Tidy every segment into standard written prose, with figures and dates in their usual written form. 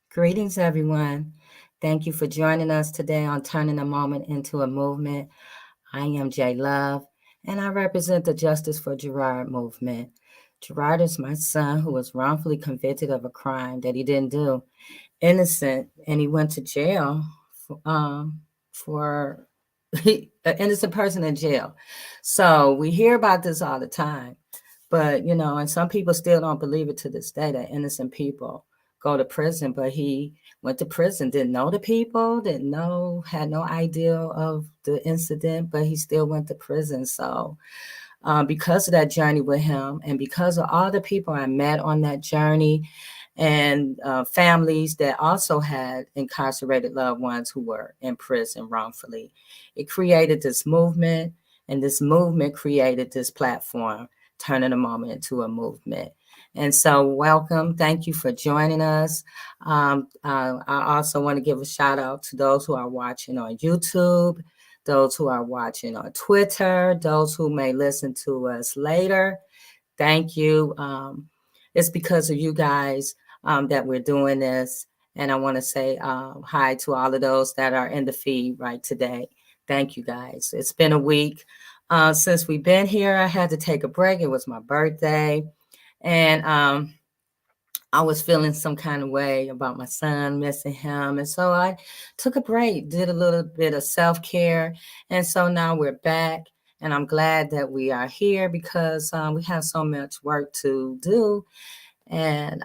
Greetings, everyone. Thank you for joining us today on Turning a Moment into a Movement. I am J Love, and I represent the Justice for Gerard Movement. Gerard is my son who was wrongfully convicted of a crime that he didn't do, innocent, and he went to jail for an innocent person in jail. So we hear about this all the time. But, and some people still don't believe it to this day that innocent people go to prison. But he went to prison, didn't know the people, didn't know, had no idea of the incident, but he still went to prison. So, because of that journey with him and because of all the people I met on that journey and families that also had incarcerated loved ones who were in prison wrongfully, it created this movement, and this movement created this platform, turning a moment into a movement. And so, welcome. Thank you for joining us. I also want to give a shout out to those who are watching on YouTube, those who are watching on Twitter, those who may listen to us later. Thank you. It's because of you guys that we're doing this. And I want to say hi to all of those that are in the feed right today. Thank you, guys. It's been a week since we've been here. I had to take a break. It was my birthday. And I was feeling some kind of way about my son, missing him. And so I took a break, did a little bit of self-care. And so now we're back. And I'm glad that we are here because we have so much work to do. And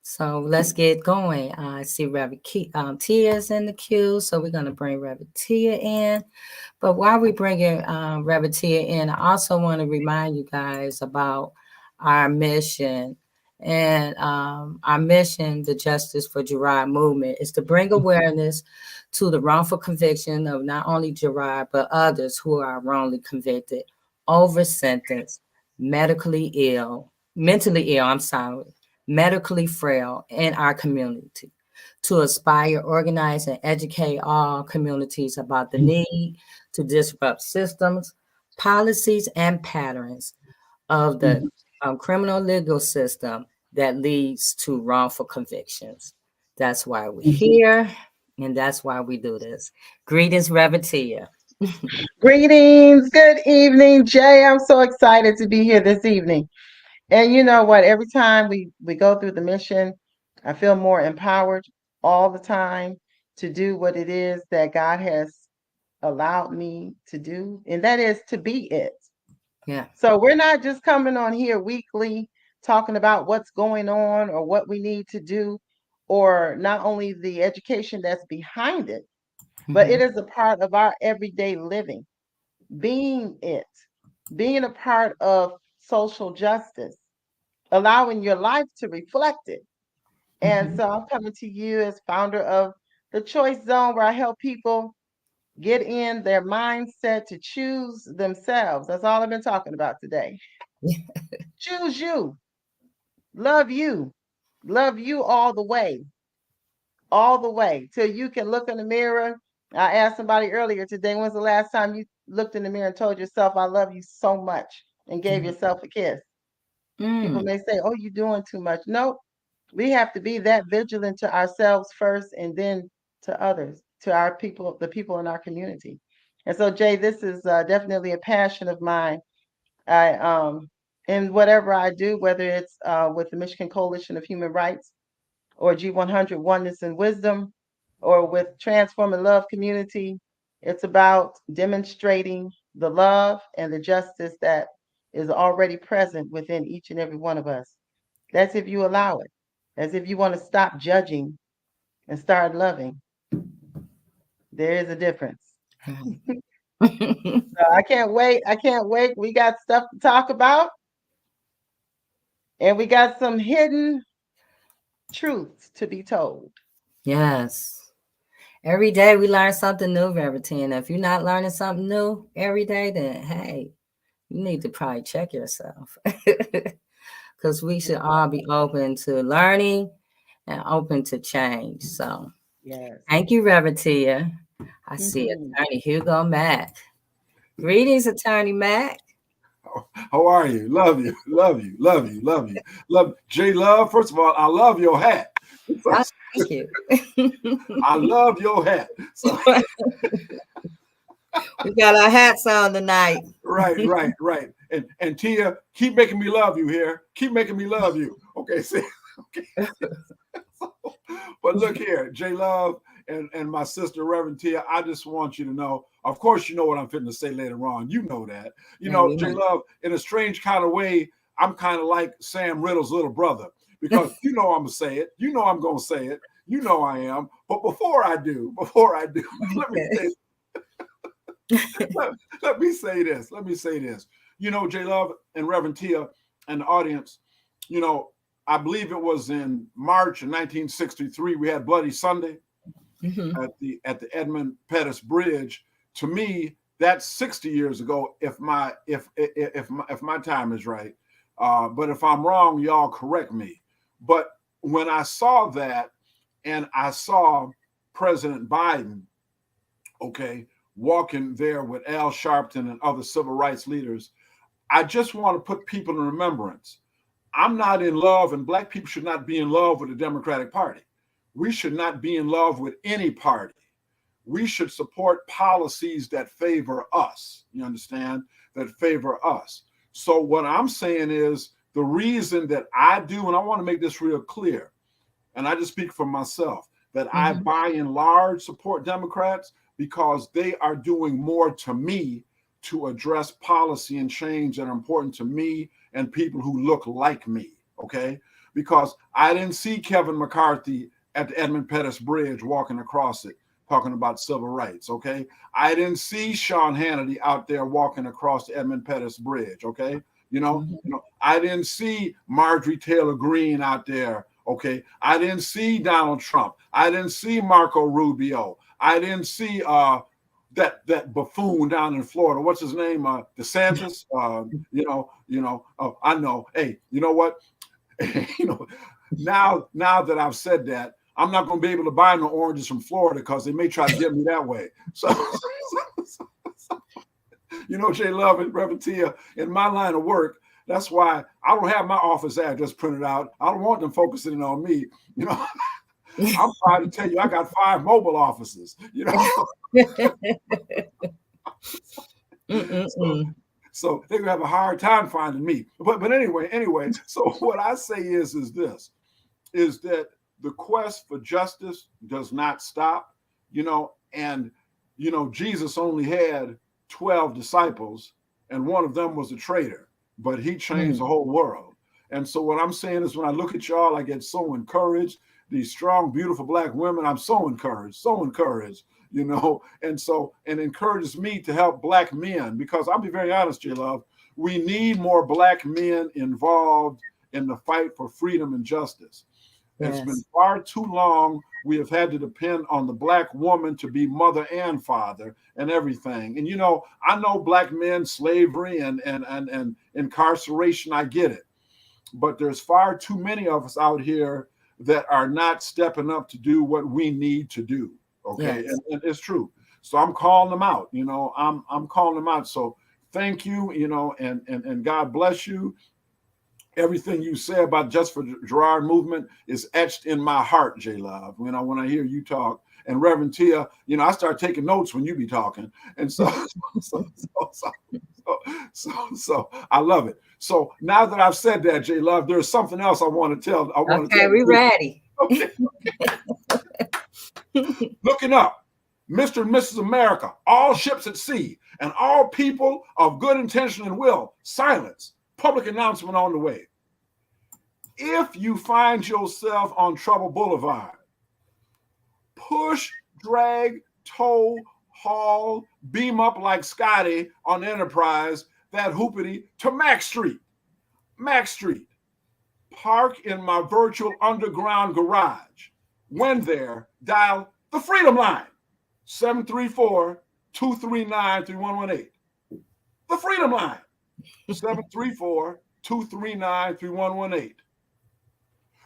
so let's get going. I see Reverend Tia is in the queue. So we're going to bring Reverend Tia in. But while we bring Reverend Tia in, I also want to remind you guys about our mission. And our mission, the Justice for Gerard Movement, is to bring awareness to the wrongful conviction of not only Gerard, but others who are wrongly convicted, over sentenced, mentally ill, medically frail in our community, to inspire, organize, and educate all communities about the need to disrupt systems, policies, and patterns of the criminal legal system that leads to wrongful convictions. That's why we're here, and that's why we do this. Greetings, Reverend Tia. Greetings. Good evening, Jay. I'm so excited to be here this evening. And you know what? Every time we go through the mission, I feel more empowered all the time to do what it is that God has allowed me to do, and that is to be it. Yeah. So we're not just coming on here weekly talking about what's going on or what we need to do, or not only the education that's behind it, but it is a part of our everyday living. Being it, being a part of social justice, allowing your life to reflect it. And so I'm coming to you as founder of the Choice Zone, where I help people get in their mindset to choose themselves. That's all I've been talking about today. Choose you, love you all the way till you can look in the mirror. I asked somebody earlier today, when's the last time you looked in the mirror and told yourself, I love you so much, and gave yourself a kiss? People may say, oh, you're doing too much. Nope. We have to be that vigilant to ourselves first and then to others, to our people, the people in our community. And so, Jay, this is definitely a passion of mine. In whatever I do, whether it's with the Michigan Coalition of Human Rights or G100 Oneness and Wisdom, or with Transform and Love Community, it's about demonstrating the love and the justice that is already present within each and every one of us. That's if you allow it. As if you want to stop judging and start loving. There is a difference. So I can't wait. I can't wait. We got stuff to talk about. And we got some hidden truths to be told. Yes. Every day we learn something new, Reverend. If you're not learning something new every day, then hey, you need to probably check yourself. Because we should all be open to learning and open to change. So Yes. thank you, Reverend Tia. I see Attorney Hugo Mack. Greetings, Attorney Mack. How are you? Love you, love you, love you, love you, love J Love. First of all, I love your hat. Oh, thank you. I love your hat. So We got our hats on tonight. right. And Tia, keep making me love you here. Keep making me love you. Okay, see. Okay. So, but look here, J Love and my sister Reverend Tia, I just want you to know, of course you know what I'm fitting to say later on. You know that. You Yeah, know, we J know. Love, in a strange kind of way, I'm kind of like Sam Riddle's little brother. Because you know I'm gonna say it. You know I'm gonna say it. You know I am. But before I do, let me say let me say this. Let me say this. You know, J Love and Reverend Tia and the audience, you know, I believe it was in March of 1963, we had Bloody Sunday Mhm. at the Edmund Pettus Bridge. To me, that's 60 years ago, if my time is right. But if I'm wrong, y'all correct me. But when I saw that and I saw President Biden, okay, walking there with Al Sharpton and other civil rights leaders, I just want to put people in remembrance. I'm not in love, and Black people should not be in love with the Democratic Party. We should not be in love with any party. We should support policies that favor us. You understand? That favor us. So, what I'm saying is the reason that I do, and I want to make this real clear, and I just speak for myself, that I Mhm. by and large support Democrats because they are doing more to me to address policy and change that are important to me and people who look like me. Okay. Because I didn't see Kevin McCarthy at the Edmund Pettus Bridge walking across it talking about civil rights. Okay. I didn't see Sean Hannity out there walking across the Edmund Pettus Bridge. Okay. Mhm. I didn't see Marjorie Taylor Greene out there. Okay. I didn't see Donald Trump. I didn't see Marco Rubio. I didn't see that buffoon down in Florida. What's his name? DeSantis. I know. Hey, you know what? you know, now that I've said that, I'm not going to be able to buy no oranges from Florida because they may try to get me that way. So, J Love and Reverend Tia, in my line of work, that's why I don't have my office address printed out. I don't want them focusing on me. I'm proud to tell you I got 5 mobile offices. So, Mm-mm-mm. so they're gonna have a hard time finding me. But anyway. So what I say is this: is that the quest for justice does not stop. And Jesus only had 12 disciples, and one of them was a traitor, but he changed the whole world. And so what I'm saying is, when I look at y'all, I get so encouraged. These strong, beautiful Black women, I'm so encouraged, and encourages me to help Black men, because I'll be very honest, J Love, we need more Black men involved in the fight for freedom and justice. It's been Yes. far too long we have had to depend on the Black woman to be mother and father and everything. And I know Black men, slavery and incarceration, I get it. But there's far too many of us out here that are not stepping up to do what we need to do. Okay. Yes. And it's true. So I'm calling them out. I'm calling them out. So thank you, and God bless you. Everything you say about Just for Gerard Movement is etched in my heart, J Love. When I hear you talk, and Reverend Tia, I start taking notes when you be talking, and so I love it. So now that I've said that, J Love, there's something else I want to tell. Okay, we ready. Okay. Looking up, Mr. and Mrs. America, all ships at sea, and all people of good intention and will, silence. Public announcement on the way. If you find yourself on Trouble Boulevard, push, drag, tow, haul, beam up like Scotty on Enterprise, that hoopity, to Mack Street. Mack Street. Park in my virtual underground garage. When there, dial the Freedom Line, 734-239-3118. The Freedom Line, 734-239-3118.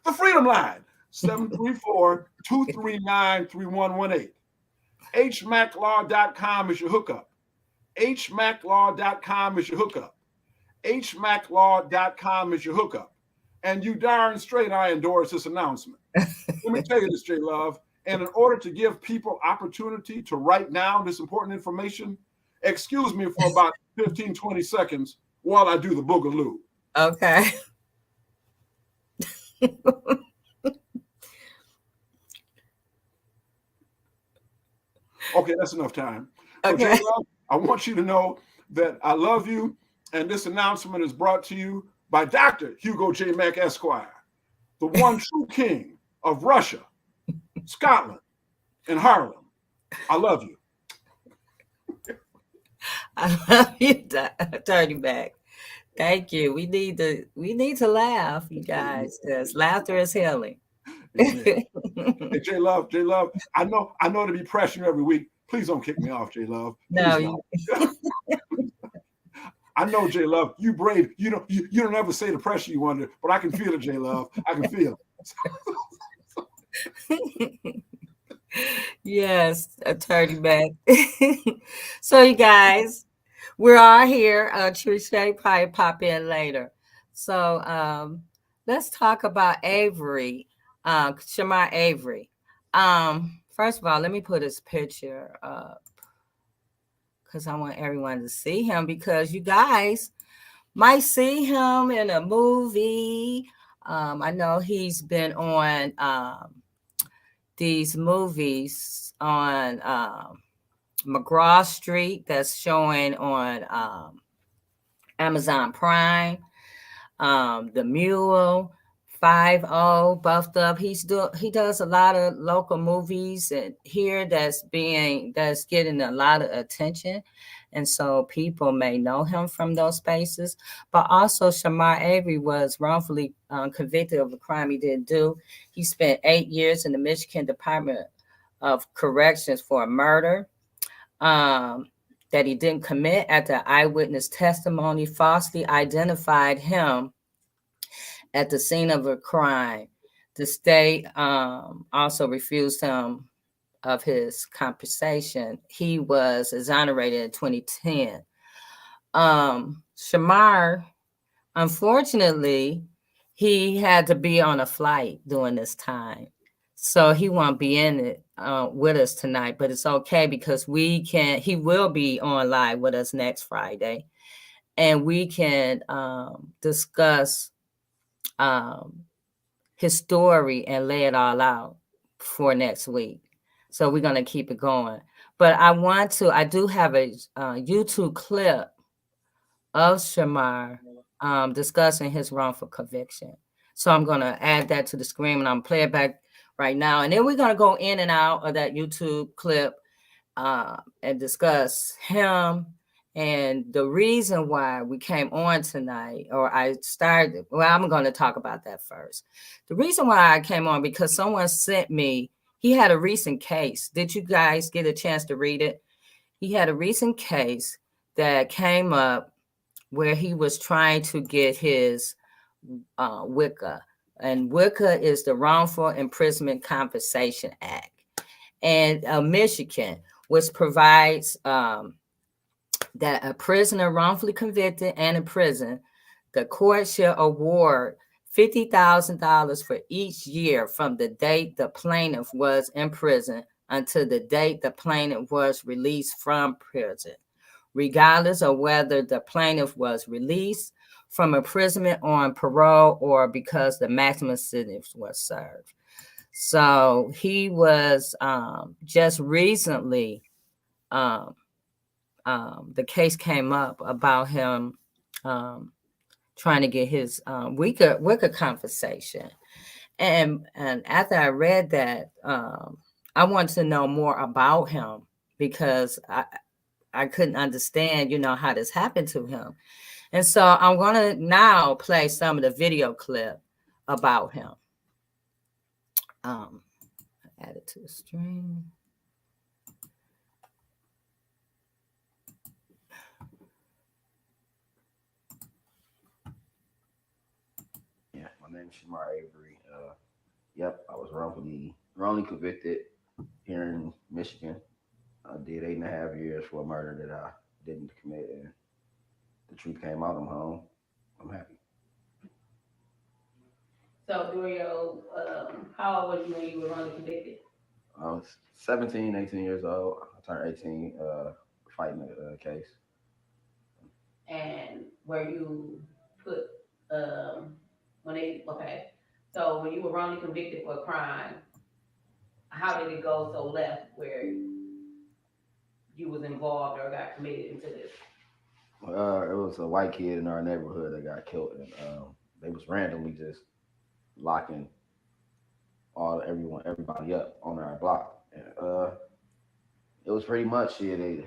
The Freedom Line, 734-239-3118. HMAClaw.com is your hookup. HMAClaw.com is your hookup. HMAClaw.com is your hookup. and you darn straight I endorse this announcement. Let me tell you this, J Love. And in order to give people opportunity to write down this important information, excuse me for about 15, 20 seconds while I do the boogaloo. Okay. Okay, that's enough time. So, J Okay. Love, I want you to know that I love you. And this announcement is brought to you by Dr. Hugo J. Mack, Esquire, the one true king of Russia, Scotland, and Harlem. I love you. I love you, Attorney Mack. Thank you. We need to laugh, you guys. Yes, laughter is healing. Amen. Hey, J Love, I know to be pressuring you every week. Please don't kick me off, J Love. Please No, don't. I know, J Love, you brave. You don't ever say the pressure you under, but I can feel it, J Love. I can feel you. Yes, Attorney Mack. So, you guys, we're all here. Trische probably pop in later. So, let's talk about Avery, Chamar Avery. First of all, let me put his picture up because I want everyone to see him, because you guys might see him in a movie. I know he's been on these movies on McGraw Street that's showing on Amazon Prime. The Mule, 5-0, Buffed Up. He does a lot of local movies and here that's getting a lot of attention. And so people may know him from those spaces. But also Chamar Avery was wrongfully convicted of a crime he didn't do. He spent 8 years in the Michigan Department of Corrections for a murder that he didn't commit. After eyewitness testimony falsely identified him at the scene of a crime. The state also refused him of his compensation. He was exonerated in 2010. Chamar, unfortunately, he had to be on a flight during this time. So he won't be in it with us tonight, but it's okay because he will be on live with us next Friday. And we can discuss his story and lay it all out for next week. So we're going to keep it going. But I do have a YouTube clip of Chamar discussing his wrongful conviction. So I'm going to add that to the screen and I'm going to play it back right now. And then we're going to go in and out of that YouTube clip and discuss him. And the reason why we came on tonight, or I'm going to talk about that first. The reason why I came on, because someone sent me, he had a recent case. Did you guys get a chance to read it? He had a recent case that came up where he was trying to get his WICA. And WICA is the Wrongful Imprisonment Compensation Act. And Michigan, which provides that a prisoner wrongfully convicted and in prison, the court shall award $50,000 for each year from the date the plaintiff was in prison until the date the plaintiff was released from prison, regardless of whether the plaintiff was released from imprisonment on parole or because the maximum sentence was served. So he was just recently the case came up about him trying to get his WICA compensation. And after I read that, I wanted to know more about him because I couldn't understand, how this happened to him. And so I'm going to now play some of the video clip about him. Add it to the stream. Yeah, my name is Chamar Avery. Yep, I was wrongly convicted here in Michigan. I did 8.5 years for a murder that I didn't commit, and the truth came out. I'm home. I'm happy. So during your, how old was you when you were wrongly convicted? I was 17, 18 years old. I turned 18 fighting a case. And were you put, when they, okay, so when you were wrongly convicted for a crime, how did it go so left where you was involved or got committed into this? It was a white kid in our neighborhood that got killed, and they was randomly just locking everybody up on our block. And it was pretty much shit. They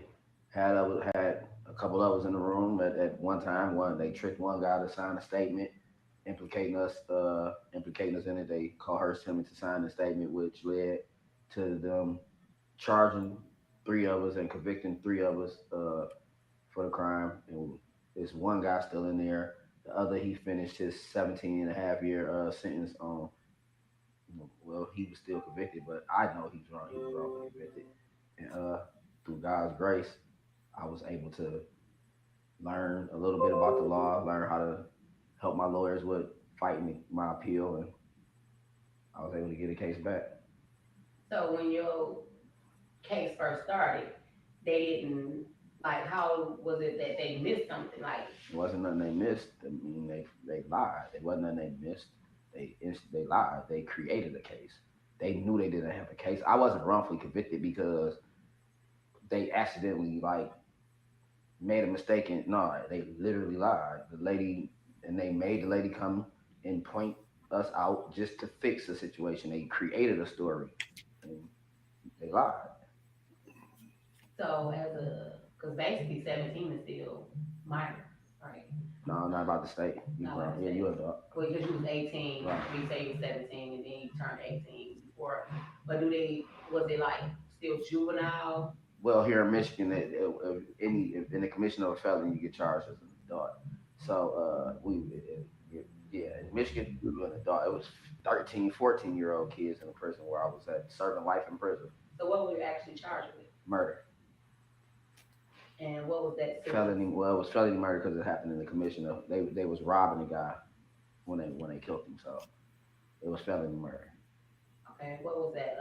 had a couple of us in the room at one time. They tricked one guy to sign a statement implicating us in it. They coerced him into signing a statement, which led to them charging three of us and convicting three of us for the crime. And there's one guy still in there. The other, he finished his 17 and a half year sentence on. Well, he was still convicted, but I know he was wrong. He was wrongly convicted. And through God's grace, I was able to learn a little bit about the law, learn how to help my lawyers with fighting my appeal, and I was able to get a case back. So when your case first started, they didn't, like, how was it that they missed something? Like, It wasn't nothing they missed. I mean, they lied. It wasn't nothing they missed. They lied. They created a case. They knew they didn't have a case. I wasn't wrongfully convicted because they accidentally made a mistake, and no, they literally lied. They made the lady come and point us out just to fix the situation. They created a story, and they lied. so because basically 17 is still minor, right? No, not about the state. You Not wrong. about the Yeah, state. you adult. Well, because you was 18, Right. you say you was 17, and then you turned 18 before. But was it like still juvenile? Well, here in Michigan, in the commission of a felony, you get charged as an adult. So in Michigan, we were an adult. It was 13, 14-year-old kids in the prison where I was at serving life in prison. So what were you actually charged with? Murder. And what was that sentence? Felony. Well, it was felony murder because it happened in the commission of they was robbing a guy when they killed him. So it was felony murder. Okay, what was that?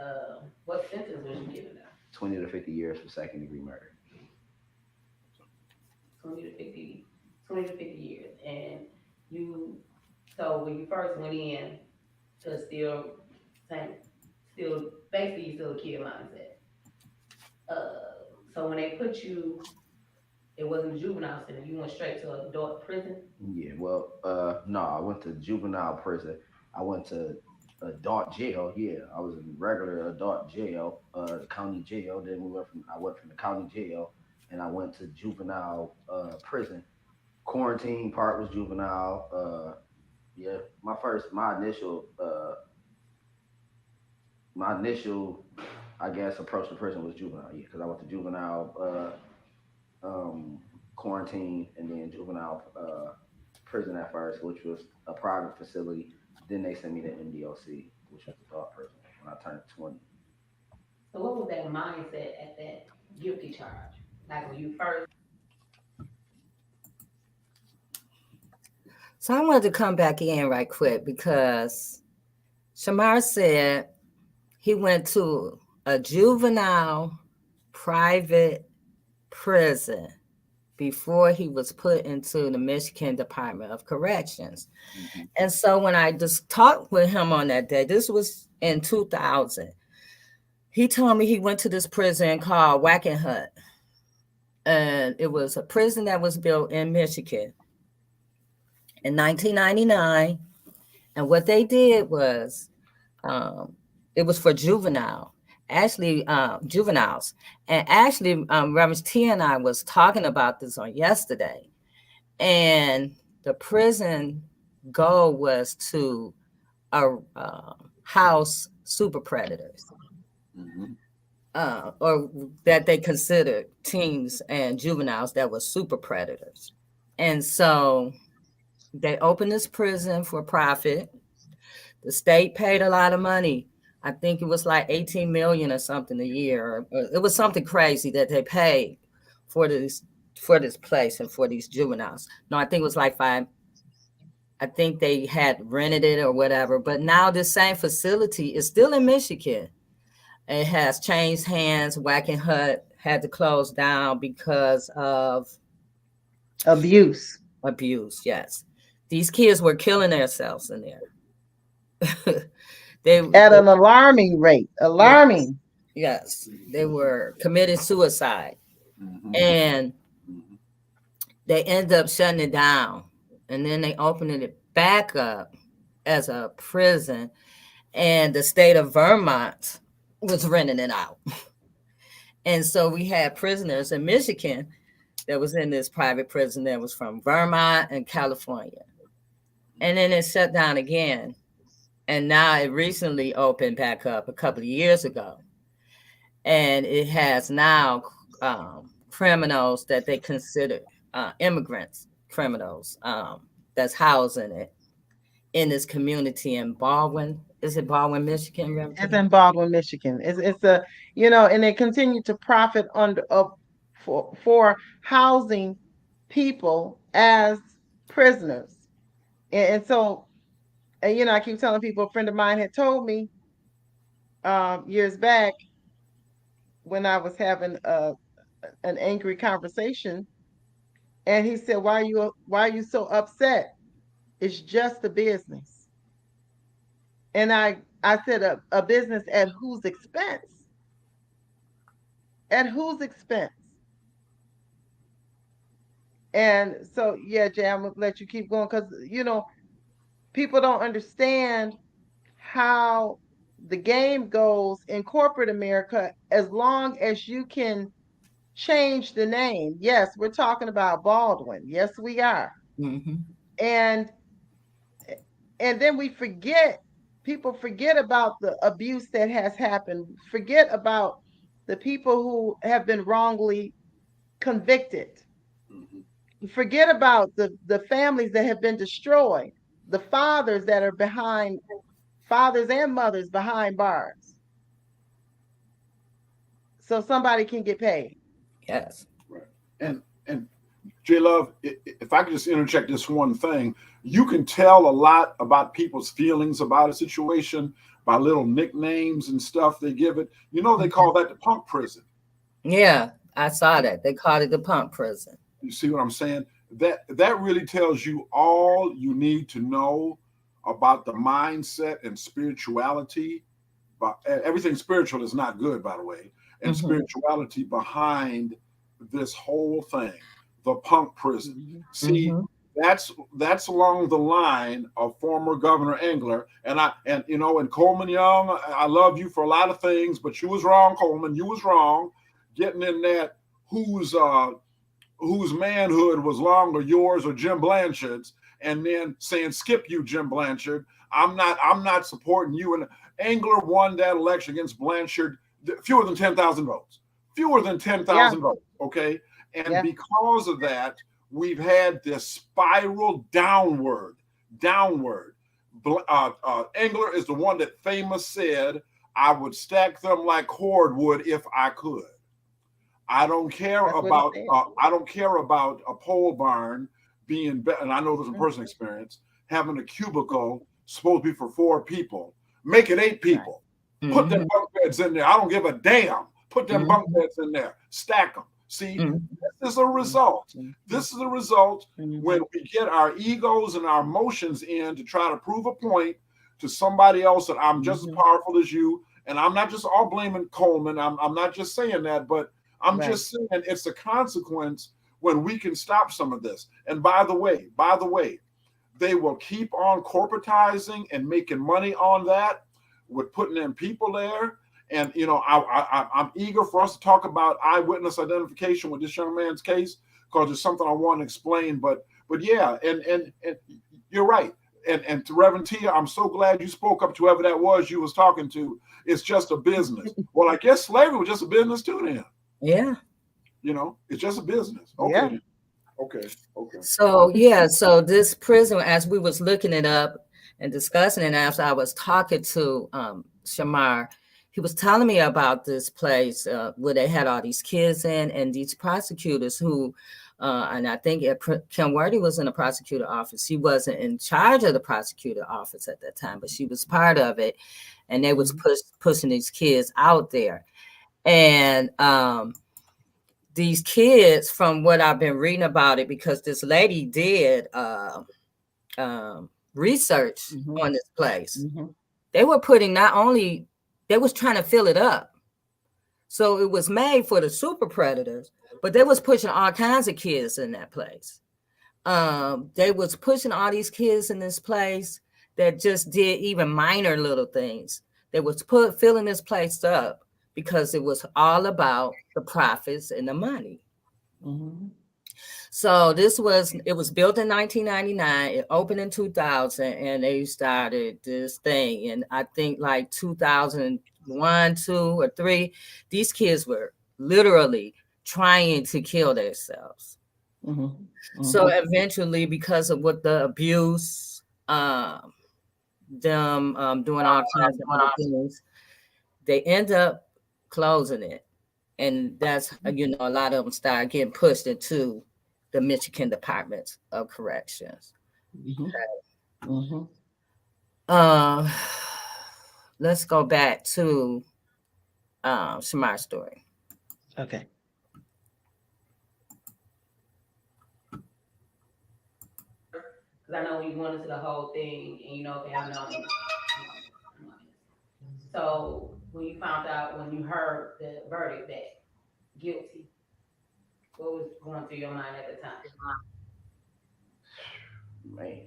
What sentence was you given now? 20 to 50 years for second degree murder. 20 to 50 years. And so when you first went in to basically you still a kid mindset. So when they put you, it wasn't a juvenile center, you went straight to adult prison? Yeah, well, no, I went to juvenile prison. I went to adult jail. Yeah, I was in regular adult jail, the county jail. Then I went from the county jail, and I went to juvenile prison. Quarantine part was juvenile. Yeah, my initial, I guess, approach to prison was juvenile. Yeah, because I went to juvenile quarantine and then juvenile prison at first, which was a private facility. Then they sent me to MDOC, which was adult prison, when I turned 20. So what was that mindset at that guilty charge? Like when you first. So I wanted to come back in right quick because Chamar said he went to a juvenile private prison before he was put into the Michigan Department of Corrections. Mm-hmm. And so when I just talked with him on that day, this was in 2000, he told me he went to this prison called Wackenhut. And it was a prison that was built in Michigan in 1999. And what they did was, it was for juveniles. And actually, Reverend T and I was talking about this on yesterday. And the prison goal was to house super predators. Mm-hmm. Or that they considered teens and juveniles that were super predators. And so they opened this prison for profit. The state paid a lot of money. I think it was like 18 million or something a year. It was something crazy that they paid for this place and for these juveniles. No, I think it was like 5. I think they had rented it or whatever, but now the same facility is still in Michigan. It has changed hands. Whacking Hut had to close down because of Abuse. abuse. Yes, these kids were killing themselves in there. they At an alarming rate. Alarming. yes, they were committing suicide, Mhm. and Mhm. they ended up shutting it down, and then they opened it back up as a prison, and the state of Vermont was renting it out. And so we had prisoners in Michigan that was in this private prison that was from Vermont and California. And then it shut down again. And now it recently opened back up a couple of years ago. And it has now criminals that they consider immigrants, criminals that's housing it in this community in Baldwin. Is it Baldwin, Michigan? It's in Baldwin, Michigan. It's a, and they continue to profit for housing people as prisoners. And so, I keep telling people, a friend of mine had told me years back when I was having an angry conversation, and he said, why are you so upset? It's just a business. And I said, a business at whose expense? At whose expense? And so, yeah, Jay, I'm gonna let you keep going because people don't understand how the game goes in corporate America. As long as you can change the name, yes, we're talking about Baldwin. Yes, we are. Mm-hmm. And then people forget about the abuse that has happened. Forget about the people who have been wrongly convicted. Mhm. Forget about the families that have been destroyed, the fathers that are behind, fathers and mothers behind bars, so somebody can get paid. Yes. Right. And J Love, if I could just interject this one thing, you can tell a lot about people's feelings about a situation by little nicknames and stuff they give it. They call that the punk prison. Yeah, I saw that. They called it the punk prison. You see what I'm saying? That really tells you all you need to know about the mindset and spirituality. But everything spiritual is not good, by the way, and Mhm. spirituality behind this whole thing, the punk prison. See, Mhm. that's along the line of former Governor Engler, and Coleman Young. I love you for a lot of things, but you was wrong, Coleman. You was wrong, getting in that whose manhood was longer, yours or Jim Blanchard's, and then saying, "Skip you, Jim Blanchard. I'm not supporting you." And Engler won that election against Blanchard, fewer than 10,000 votes. Fewer than 10,000 votes. Okay, and Yeah. because of that, we've had this spiral downward. Engler is the one that famous said, "I would stack them like cordwood if I could." I don't care That's what he about said. I don't care about a pole barn being better. And I know this from Mhm. personal experience. Having a cubicle supposed to be for 4 people, make it 8 people. Put them Mhm. bunk beds in there. I don't give a damn. Put them bunk beds in there. Stack them. See, Mhm. this is a result. Mhm. This is a result Mhm. when we get our egos and our emotions in to try to prove a point to somebody else that I'm just as Mhm. powerful as you. And I'm not just all blaming Coleman. I'm not just saying that, but I'm Right. just saying it's a consequence when we can stop some of this. And by the way, they will keep on corporatizing and making money on that with putting in people there. And I'm eager for us to talk about eyewitness identification with this young man's case because it's something I want to explain. But yeah, and you're right. And to Reverend Tia, I'm so glad you spoke up to whoever that was you was talking to. It's just a business. Well, I guess slavery was just a business too then. Yeah. It's just a business. Yeah. Okay. Okay. So yeah, so this prison, as we was looking it up and discussing it after I was talking to Chamar, he was telling me about this place where they had all these kids in, and these prosecutors who, and I think Kim Worthy was in the prosecutor office. She wasn't in charge of the prosecutor office at that time, but she was part of it, and they was pushing these kids out there. And these kids, from what I've been reading about it, because this lady did research on this place, they were putting they was trying to fill it up. So it was made for the super predators, but they was pushing all kinds of kids in that place. They was pushing all these kids in this place that just did even minor little things. They was filling this place up because it was all about the profits and the money. So it was built in 1999. It opened in 2000, and they started this thing. And I think like 2001, 2, or 3, these kids were literally trying to kill themselves. So eventually, because of what the abuse, them doing all kinds of other things, they end up closing it. And that's, a lot of them start getting pushed into the Michigan Department of Corrections. Let's go back to Chamar's story. Okay. Because I know when you went into the whole thing, and okay, I know. So when you found out, when you heard the verdict that guilty, what was going through your mind at the time? Man,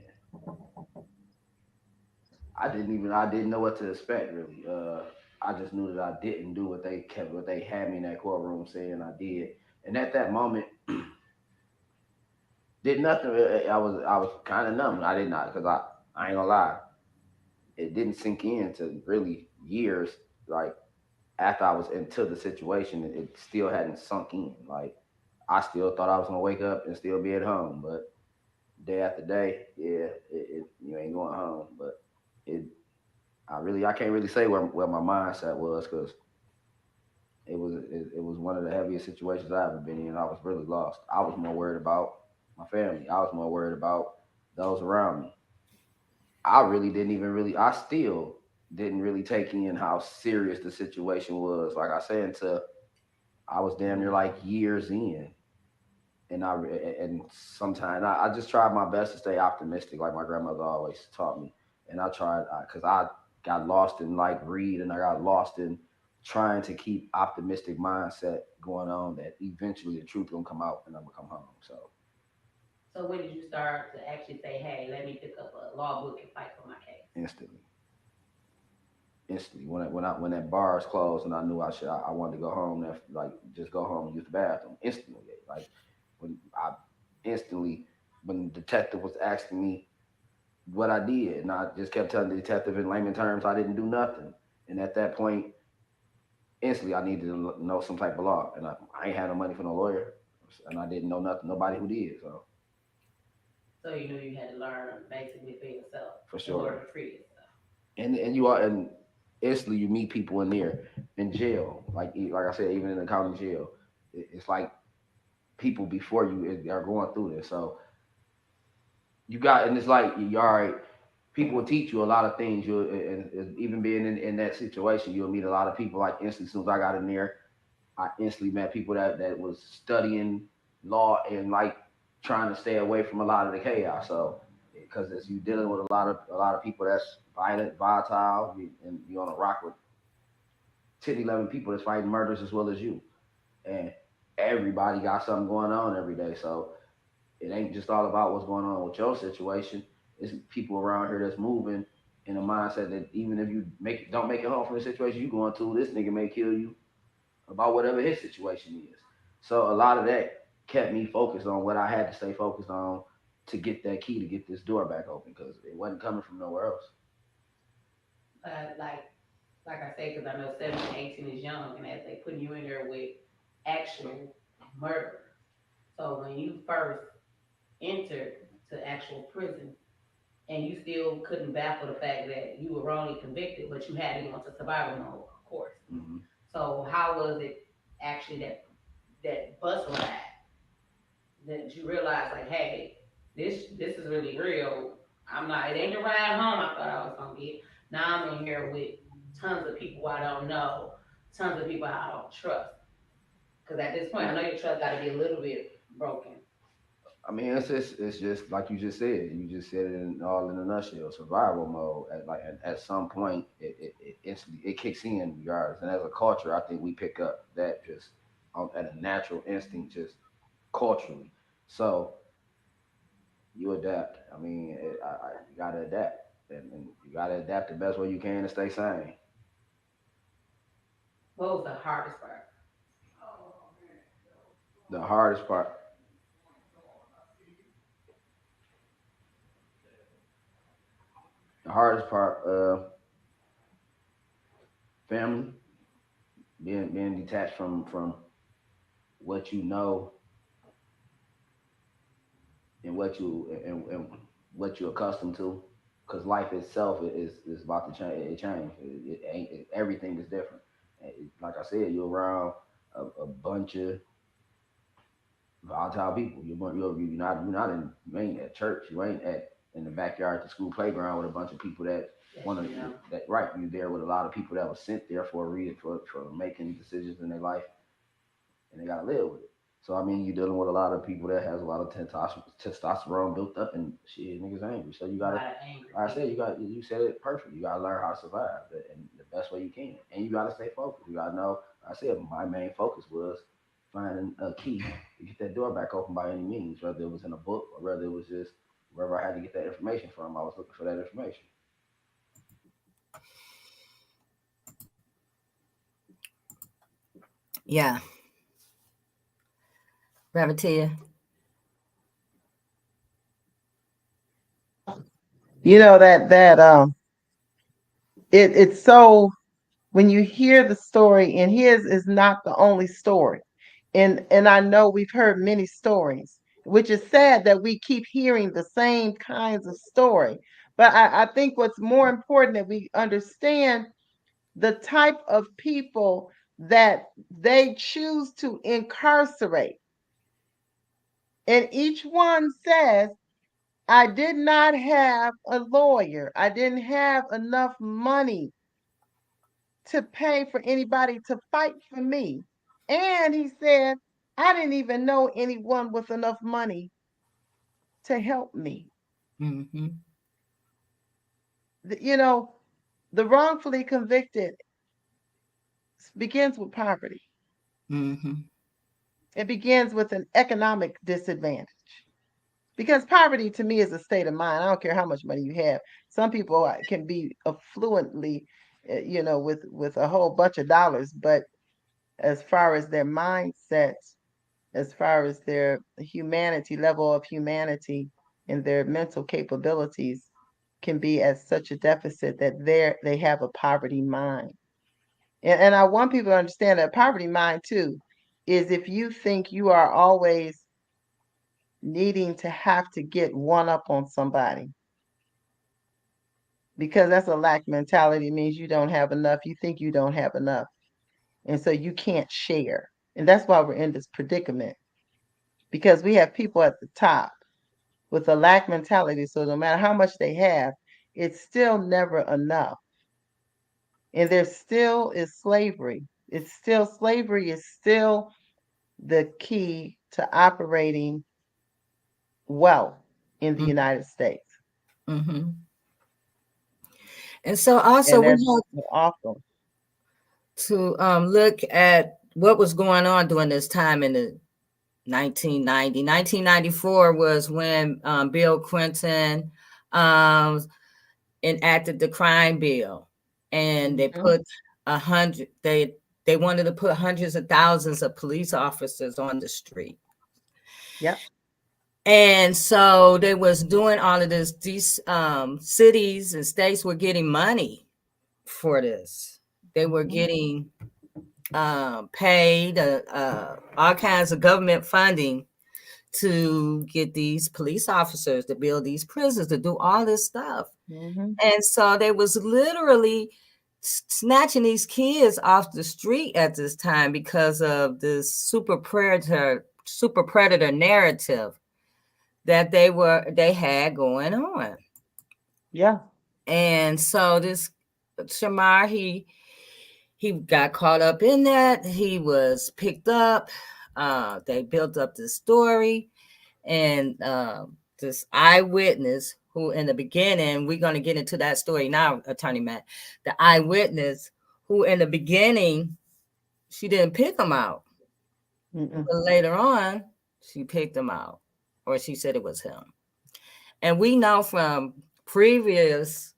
I didn't know what to expect really. I just knew that I didn't do what they had me in that courtroom saying I did, and at that moment, did nothing. I was kind of numb. I did not, because I ain't gonna lie, it didn't sink in to really years. Like after I was into the situation, it still hadn't sunk in. Like I still thought I was gonna wake up and still be at home, but day after day, yeah, you ain't going home. But it, I can't really say where my mindset was, because it was one of the heaviest situations I ever been in. I was really lost. I was more worried about my family. I was more worried about those around me. I still didn't really take in how serious the situation was. Like I said, until I was damn near like years in. And sometimes I just tried my best to stay optimistic, like my grandmother always taught me. And I tried, because I got lost in like greed, and I got lost in trying to keep optimistic mindset going on, that eventually the truth gonna come out and I'm gonna come home. So when did you start to actually say, "Hey, let me pick up a law book and fight for my case"? instantly, instantly, when that bars closed and I knew I wanted to go home, that like just go home and use the bathroom instantly. Like when I instantly, when the detective was asking me what I did, and I just kept telling the detective in layman terms I didn't do nothing. And at that point, instantly I needed to know some type of law, and I ain't had no money for no lawyer, and I didn't know nobody who did. So you knew you had to learn basically for yourself For in order sure. to free yourself. And instantly you meet people in there in jail, like I said, even in the county jail, it's like people before you are going through this. So and it's like you all right. People will teach you a lot of things. And even being in that situation, you'll meet a lot of people. Like instantly, as soon as I got in there, I instantly met people that was studying law and like trying to stay away from a lot of the chaos. So because as you dealing with a lot of people that's violent, volatile, and you on a rock with 10, 11 people that's fighting murders as well as you, and everybody got something going on every day. So it ain't just all about what's going on with your situation. It's people around here that's moving in a mindset that even if you don't make it home from the situation you going through, this nigga may kill you about whatever his situation is. So a lot of that kept me focused on what I had to stay focused on to get that key to get this door back open, because it wasn't coming from nowhere else. Like I say, because I know 17, 18 is young, and as they putting you in there with actual murder. So when you first entered to actual prison, and you still couldn't baffle the fact that you were wrongly convicted, but you had to go into survival mode. course. Mm-hmm. So how was it actually that bus ride that you realized like, hey, this is really real. It ain't the ride home I thought I was gonna get. Now I'm in here with tons of people I don't know, tons of people I don't trust. Because at this point, I know your trust got to be a little bit broken. I mean, it's just like you just said. You just said it all in a nutshell. Survival mode. At some point, it instantly it kicks in regardless. And as a culture, I think we pick up that just at a natural instinct, just culturally. So you adapt. I mean, you gotta adapt, and you gotta adapt the best way you can to stay sane. What was the hardest part? The hardest part. The hardest part. Family. Being detached from what you know and and what you're accustomed to, because life itself is about to change. It change. Everything is different. Like I said, you're around a bunch of volatile people. You ain't at church. You ain't at in the backyard at the school playground with a bunch of people that want to that right. You're there with a lot of people that were sent there for a reason for making decisions in their life, and they gotta live with it. So I mean, you're dealing with a lot of people that has a lot of testosterone built up, and shit, niggas angry. So you gotta, like I said, you said it perfect. You gotta learn how to survive, and the best way you can, and you gotta stay focused. You gotta know. Like I said my main focus was finding a key to get that door back open by any means, whether it was in a book or whether it was just wherever I had to get that information from. I was looking for that information. Yeah. Bravatia. You know it's so when you hear the story, and his is not the only story. And I know we've heard many stories, which is sad that we keep hearing the same kinds of story. But I think what's more important that we understand the type of people that they choose to incarcerate. And each one says, I did not have a lawyer. I didn't have enough money to pay for anybody to fight for me. And he said, I didn't even know anyone with enough money to help me. Mm-hmm. You know, the wrongfully convicted begins with poverty. Mm-hmm. It begins with an economic disadvantage. Because poverty to me is a state of mind. I don't care how much money you have. Some people can be affluently, with a whole bunch of dollars, but as far as their mindsets, as far as their humanity, level of humanity, and their mental capabilities can be at such a deficit that they have a poverty mind. And I want people to understand that poverty mind too is if you think you are always needing to have to get one up on somebody, because that's a lack mentality. It means you don't have enough. You think you don't have enough. And so you can't share. And that's why we're in this predicament, because we have people at the top with a lack mentality. So no matter how much they have, it's still never enough. And there still is slavery. Slavery is still the key to operating wealth in the United States. Mm-hmm. And so also And we that's have awful. to look at what was going on during this time in the 1994 was when Bill Clinton enacted the crime bill, and they put 100. They wanted to put hundreds of thousands of police officers on the street. Yep. And so they was doing all of this. These cities and states were getting money for this. They were getting paid all kinds of government funding to get these police officers to build these prisons, to do all this stuff. Mm-hmm. And so they was literally snatching these kids off the street at this time because of this super predator narrative that they had going on. Yeah. And so this Chamar, he got caught up in that. He was picked up. They built up this story, and this eyewitness, who in the beginning, we're going to get into that story now, Attorney Matt. The eyewitness, who in the beginning, she didn't pick him out. But later on, she picked him out, or she said it was him. And we know from previous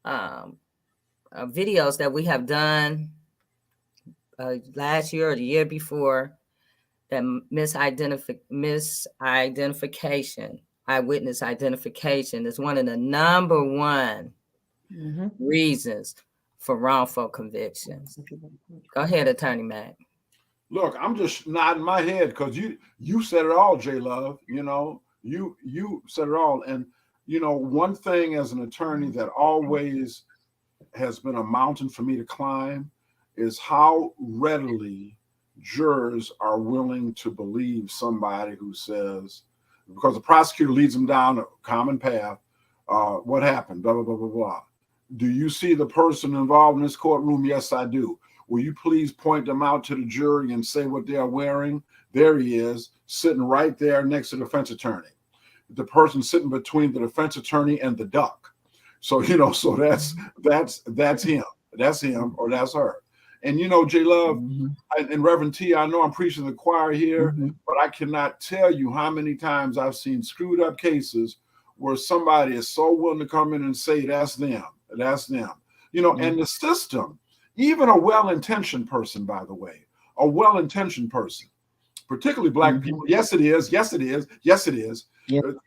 videos that we have done last year or the year before, that misidentification, eyewitness identification, is one of the number one reasons for wrongful convictions. Go ahead, Attorney Mack. Look, I'm just nodding my head because you said it all, J Love. You know, you said it all. And you know, one thing as an attorney that always has been a mountain for me to climb is how readily jurors are willing to believe somebody who says, because the prosecutor leads them down a common path, what happened, blah, blah, blah, blah, blah. Do you see the person involved in this courtroom? Yes, I do. Will you please point them out to the jury and say what they're wearing? There he is, sitting right there next to the defense attorney. The person sitting between the defense attorney and the duck. So, you know, so that's him. That's him or that's her. And, you know, J Love and Reverend T, I know I'm preaching to the choir here, but I cannot tell you how many times I've seen screwed up cases where somebody is so willing to come in and say, that's them, that's them. You know, and the system, even a well-intentioned person, by the way, a well-intentioned person, particularly Black people. Yes, it is. Yes, it is. Yes, it is.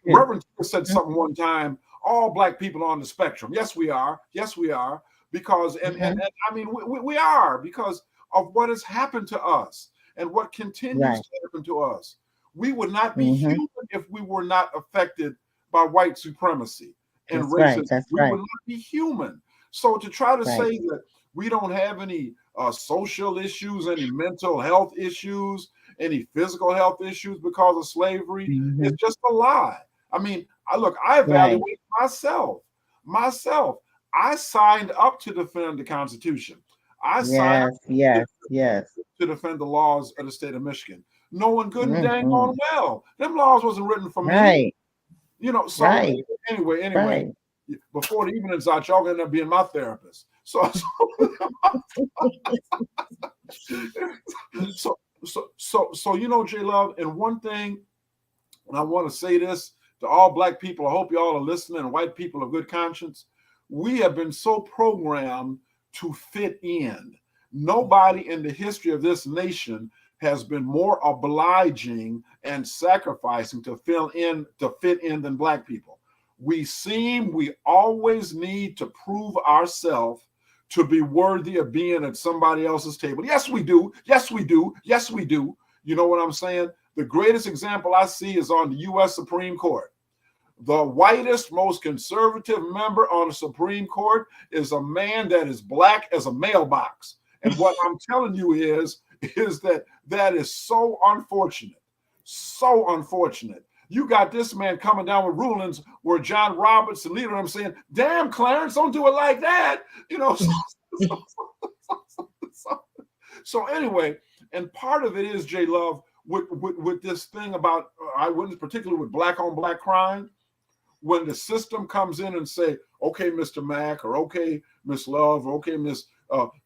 Reverend T said something one time, all Black people on the spectrum. Yes, we are. Yes, we are. Because, and I mean, we are, because of what has happened to us and what continues to happen to us. We would not be human if we were not affected by white supremacy and racism. We would not be human. So to try to say that we don't have any social issues, any mental health issues, any physical health issues because of slavery is just a lie. I mean, I evaluate myself. I signed up to defend the Constitution. I signed up to defend the laws of the state of Michigan. Knowing good and dang on well, them laws wasn't written for me. You know, so anyway, before the evening's out, y'all gonna end up being my therapist. So you know, J Love, and one thing, and I want to say this to all Black people, I hope you all are listening, and white people of good conscience. We have been so programmed to fit in. Nobody in the history of this nation has been more obliging and sacrificing to fit in than Black people. We always need to prove ourselves to be worthy of being at somebody else's table. Yes, we do. Yes, we do. Yes, we do. You know what I'm saying? The greatest example I see is on the U.S. Supreme Court. The whitest, most conservative member on the Supreme Court is a man that is Black as a mailbox. And what I'm telling you is that is so unfortunate. So unfortunate. You got this man coming down with rulings where John Roberts and Littlejohn, I'm saying, damn, Clarence, don't do it like that. You know, so anyway, and part of it is, J Love, with this thing about eyewitness, particularly with Black on Black crime. When the system comes in and say, okay, Mr. Mack, or okay, Miss Love, or okay, Miss,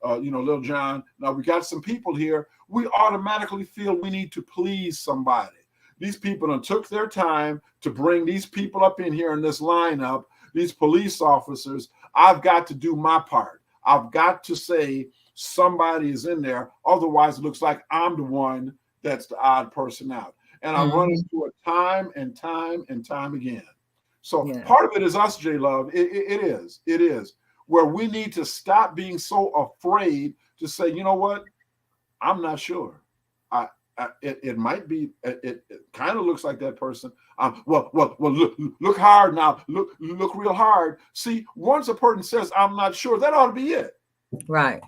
Littlejohn, now we got some people here, we automatically feel we need to please somebody. These people done took their time to bring these people up in here in this lineup, these police officers. I've got to do my part. I've got to say somebody is in there. Otherwise, it looks like I'm the one that's the odd person out. And I run into it time and time and time again. So part of it is us, J Love. It is where we need to stop being so afraid to say, you know what? I'm not sure. It might be. It kind of looks like that person. Well, look hard now. Look real hard. See, once a person says, I'm not sure, that ought to be it. Right.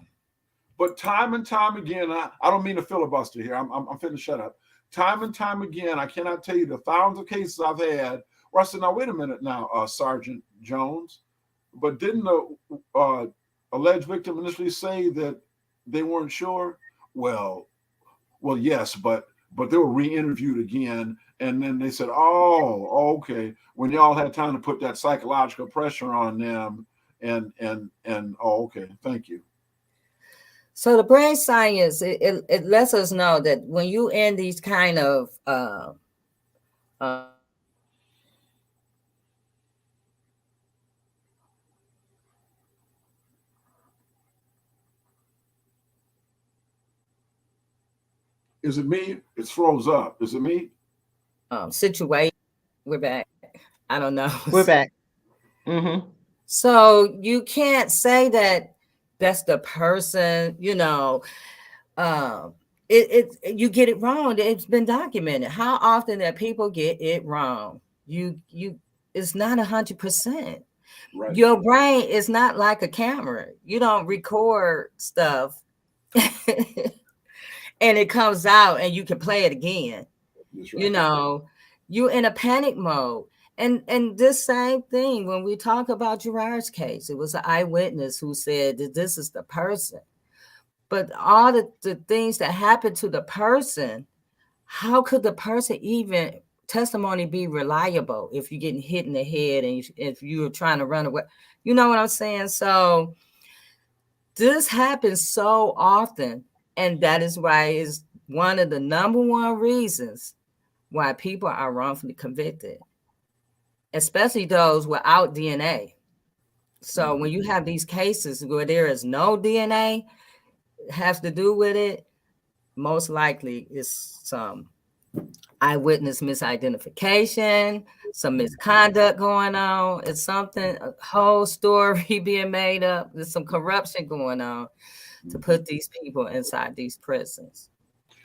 But time and time again, I don't mean to filibuster here. I'm finna shut up. Time and time again, I cannot tell you the thousands of cases I've had where I said, now, wait a minute now, Sergeant Jones, but didn't the alleged victim initially say that they weren't sure? Well, yes, but they were re-interviewed again, and then they said, oh, okay, when y'all had time to put that psychological pressure on them, and oh, okay, thank you. So the brain science, it lets us know that when you in these kind of Is it me? It froze up. Is it me? situation, we're back. I don't know. We're back. Mm-hmm. So you can't say that that's the person, you know. You get it wrong. It's been documented how often that people get it wrong. It's not 100%. Right. Your brain is not like a camera. You don't record stuff and it comes out and you can play it again. That's right. You know, you're in a panic mode. And this same thing, when we talk about Gerard's case, it was an eyewitness who said that this is the person. But all the things that happened to the person, how could the person even testimony be reliable if you're getting hit in the head and if you're trying to run away? You know what I'm saying? So this happens so often. And that is why it's one of the number one reasons why people are wrongfully convicted, especially those without DNA. So when you have these cases where there is no DNA has to do with it, most likely it's some eyewitness misidentification, some misconduct going on. It's something, a whole story being made up. There's some corruption going on to put these people inside these prisons.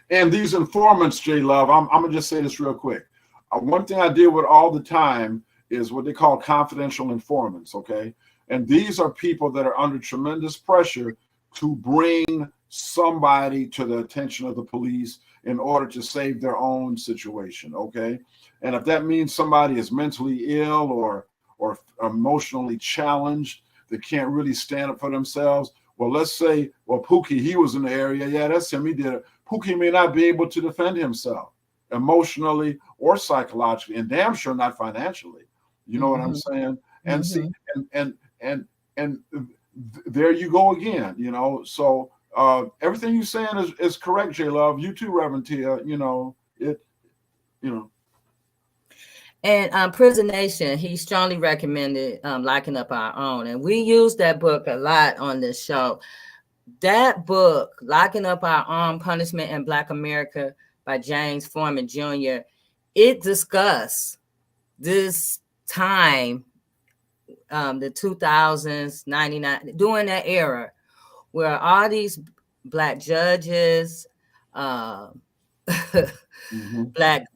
And these informants, J Love, I'm gonna just say this real quick. One thing I deal with all the time is what they call confidential informants, okay? And these are people that are under tremendous pressure to bring somebody to the attention of the police in order to save their own situation, okay? And if that means somebody is mentally ill or emotionally challenged, that can't really stand up for themselves, well, let's say, well, Pookie, he was in the area. Yeah, that's him. He did it. Pookie may not be able to defend himself emotionally or psychologically, and damn sure not financially. You know what I'm saying? And see, and there you go again. You know, so everything you're saying is correct, J Love. You too, Reverend Tia. You know it. You know. And Prison Nation, he strongly recommended Locking Up Our Own. And we use that book a lot on this show. That book, Locking Up Our Own, Punishment in Black America by James Foreman Jr., it discussed this time, the 2000s, 99, during that era, where all these Black judges, Black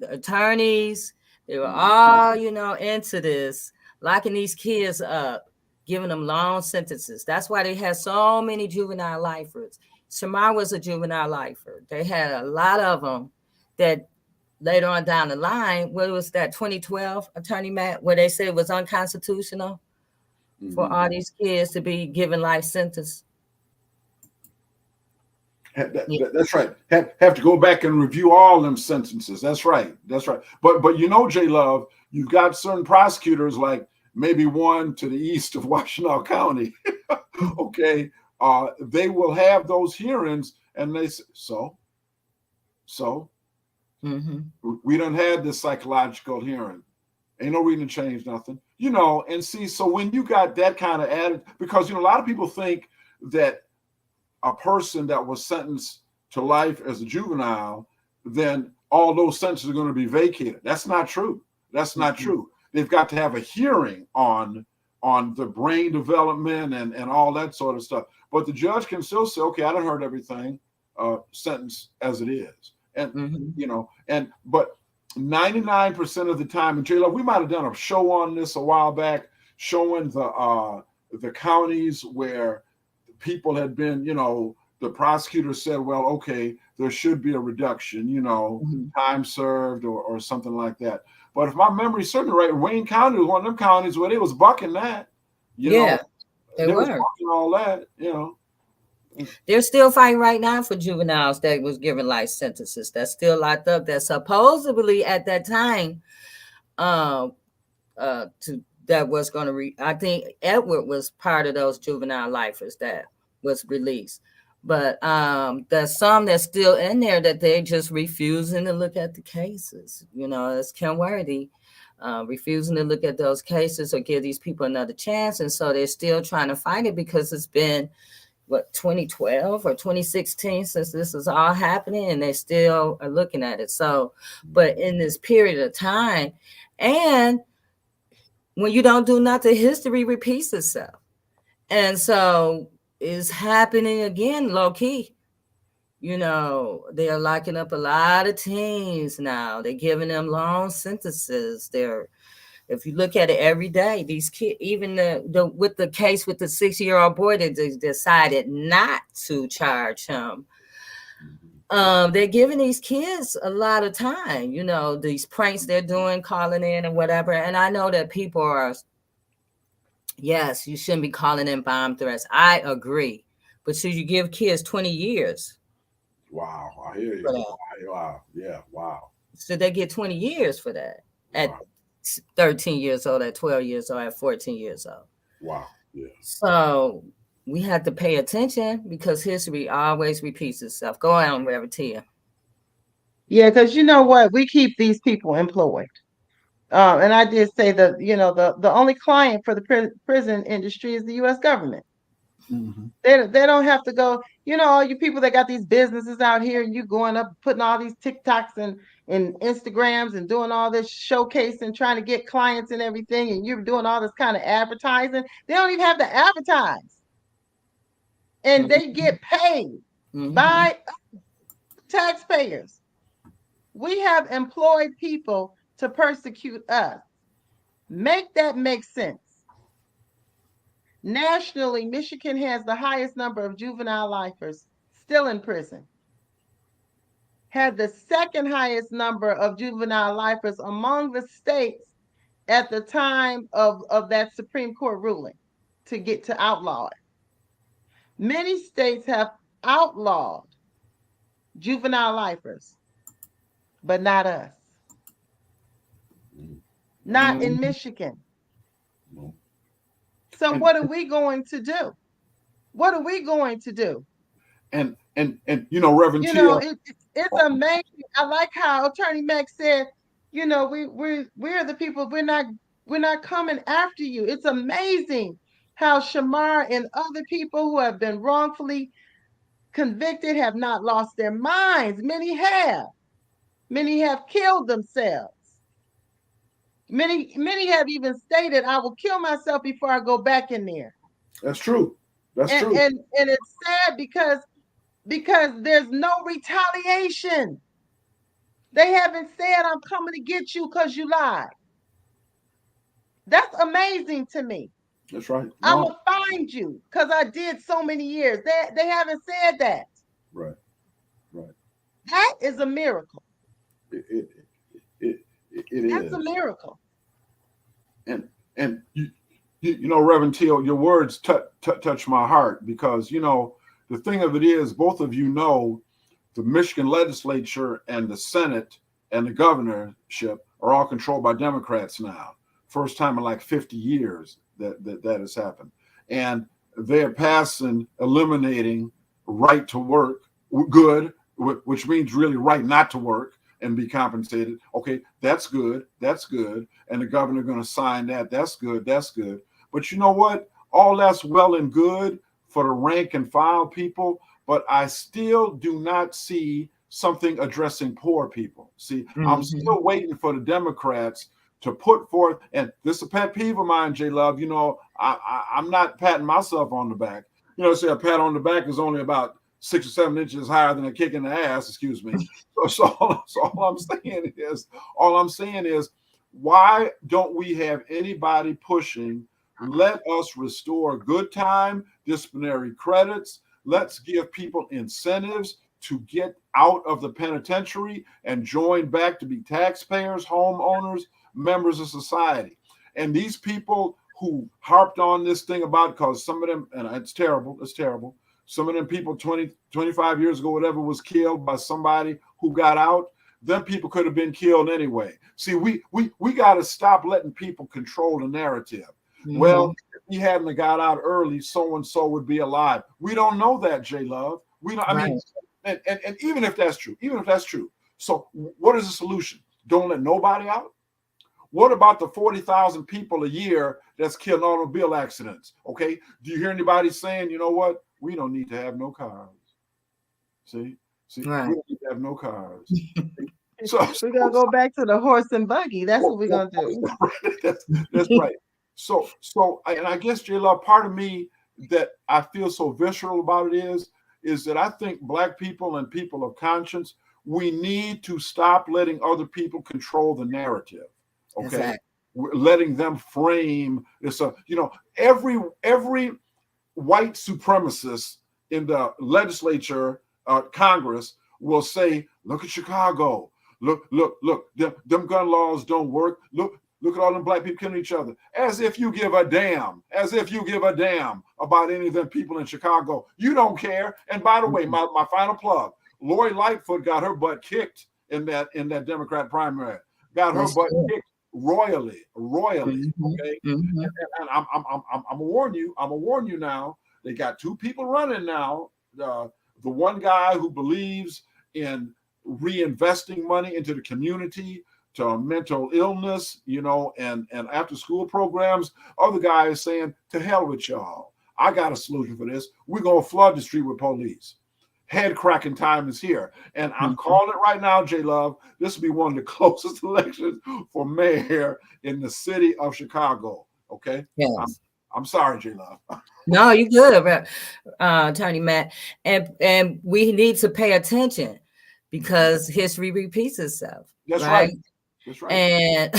attorneys, they were all, you know, into this, locking these kids up, giving them long sentences. That's why they had so many juvenile lifers. Chamar was a juvenile lifer. They had a lot of them that later on down the line, what was that 2012 Attorney Mack, where they said it was unconstitutional for all these kids to be given life sentence. That's right. Have to go back and review all them sentences. That's right. That's right. But you know, J Love, you've got certain prosecutors, like maybe one to the east of Washtenaw County. Okay, they will have those hearings, and they say, so we done had this psychological hearing. Ain't no reason to change nothing, you know. And see, so when you got that kind of added, because you know a lot of people think that a person that was sentenced to life as a juvenile, then all those sentences are going to be vacated. That's not true. That's not true. They've got to have a hearing on the brain development and all that sort of stuff. But the judge can still say, okay, I done heard everything, sentence as it is. And, you know, but 99% of the time, and J-Lo, we might have done a show on this a while back, showing the counties where people had been, the prosecutor said, well, okay, there should be a reduction, time served or something like that. But if my memory's certainly right, Wayne County was one of them counties where they was bucking that. They was were. bucking all that, They're still fighting right now for juveniles that was given life sentences. That's still locked up. That supposedly at that time, that was going to I think Edward was part of those juvenile lifers that was released. But there's some that's still in there that they just refusing to look at the cases. It's Kim Worthy refusing to look at those cases or give these people another chance. And so they're still trying to fight it because it's been 2012 or 2016 since this is all happening, and they still are looking at it. So, but in this period of time, and when you don't do nothing, history repeats itself. And so it's happening again, low key. They are locking up a lot of teens now. They're giving them long sentences. If you look at it every day, these kids, even with the case with the 6-year-old boy that they decided not to charge him, they're giving these kids a lot of time. These pranks they're doing, calling in and whatever. And I know that people are, yes, you shouldn't be calling in bomb threats. I agree. But should you give kids 20 years? Wow, I hear you. Wow, yeah, wow. Should they get 20 years for that? At 13 years old, at 12 years old, at 14 years old. Wow. Yeah. So we have to pay attention because history always repeats itself. Go on, Reverend Tia. Yeah, because you know what? We keep these people employed. And I did say that, the only client for the prison industry is the U.S. government. Mm-hmm. They don't have to go, all you people that got these businesses out here and you going up, putting all these TikToks and Instagrams and doing all this showcasing, trying to get clients and everything. And you're doing all this kind of advertising. They don't even have to advertise. And they get paid by taxpayers. We have employed people to persecute us. Make that make sense. Nationally, Michigan has the highest number of juvenile lifers still in prison. Had the second highest number of juvenile lifers among the states at the time of that Supreme Court ruling to outlaw it. Many states have outlawed juvenile lifers, but not us. Not in Michigan. So what are we going to do? What are we going to do? And Reverend Tia, it's amazing. I like how Attorney Mack said, we're the people, we're not coming after you. It's amazing how Chamar and other people who have been wrongfully convicted have not lost their minds. Many have killed themselves. Many have even stated, I will kill myself before I go back in there. That's true. That's true. And it's sad because there's no retaliation. They haven't said, I'm coming to get you because you lied. That's amazing to me. That's right. No. I'm going to find you because I did so many years. They haven't said that. Right. That is a miracle. It That's is a miracle. And Reverend Teal, your words touch my heart because the thing of it is, both of you know, the Michigan legislature and the Senate and the governorship are all controlled by Democrats now. First time in like 50 years that has happened, and they're passing eliminating right to work, good, which means really right not to work and be compensated. Okay, that's good. And the governor going to sign that. That's good. But you know what? All that's well and good for the rank and file people, but I still do not see something addressing poor people. See, I'm still waiting for the Democrats to put forth, and this is a pet peeve of mine, J Love. I'm not patting myself on the back. Say a pat on the back is only about 6 or 7 inches higher than a kick in the ass, excuse me. So all I'm saying is, why don't we have anybody pushing Let us restore good time, disciplinary credits. Let's give people incentives to get out of the penitentiary and join back to be taxpayers, homeowners, members of society. And these people who harped on this thing about, because some of them, and it's terrible, some of them people 20, 25 years ago, whatever, was killed by somebody who got out. Them people could have been killed anyway. See, we got to stop letting people control the narrative. Mm-hmm. Well, if he hadn't got out early, so-and-so would be alive. We don't know that, J Love. We don't, I mean, and even if that's true, so what is the solution? Don't let nobody out? What about the 40,000 people a year that's killed in automobile accidents? Okay. Do you hear anybody saying, you know what? We don't need to have no cars. See, right. We don't need to have no cars. So we're gonna go back to the horse and buggy. That's what we're gonna do. That's right. So, and I guess, J Love, part of me that I feel so visceral about it is that I think Black people and people of conscience, we need to stop letting other people control the narrative. Okay, exactly. Letting them frame this. Every white supremacist in the legislature, Congress, will say, "Look at Chicago. Look. Them gun laws don't work. Look at all them Black people killing each other." As if you give a damn. As if you give a damn about any of them people in Chicago. You don't care. And by the way, my final plug: Lori Lightfoot got her butt kicked in that Democrat primary. Got her butt kicked royally. Mm-hmm. Okay. Mm-hmm. And I'm gonna warn you now. They got two people running now. The one guy who believes in reinvesting money into the community, to mental illness, and after school programs. Other guy is saying, to hell with y'all. I got a solution for this. We're gonna flood the street with police. Head cracking time is here. And I'm calling it right now, J Love. This will be one of the closest elections for mayor in the city of Chicago. Okay. Yes. I'm sorry, J Love. No, you good, Attorney Mack. And we need to pay attention because history repeats itself. That's right. That's right. And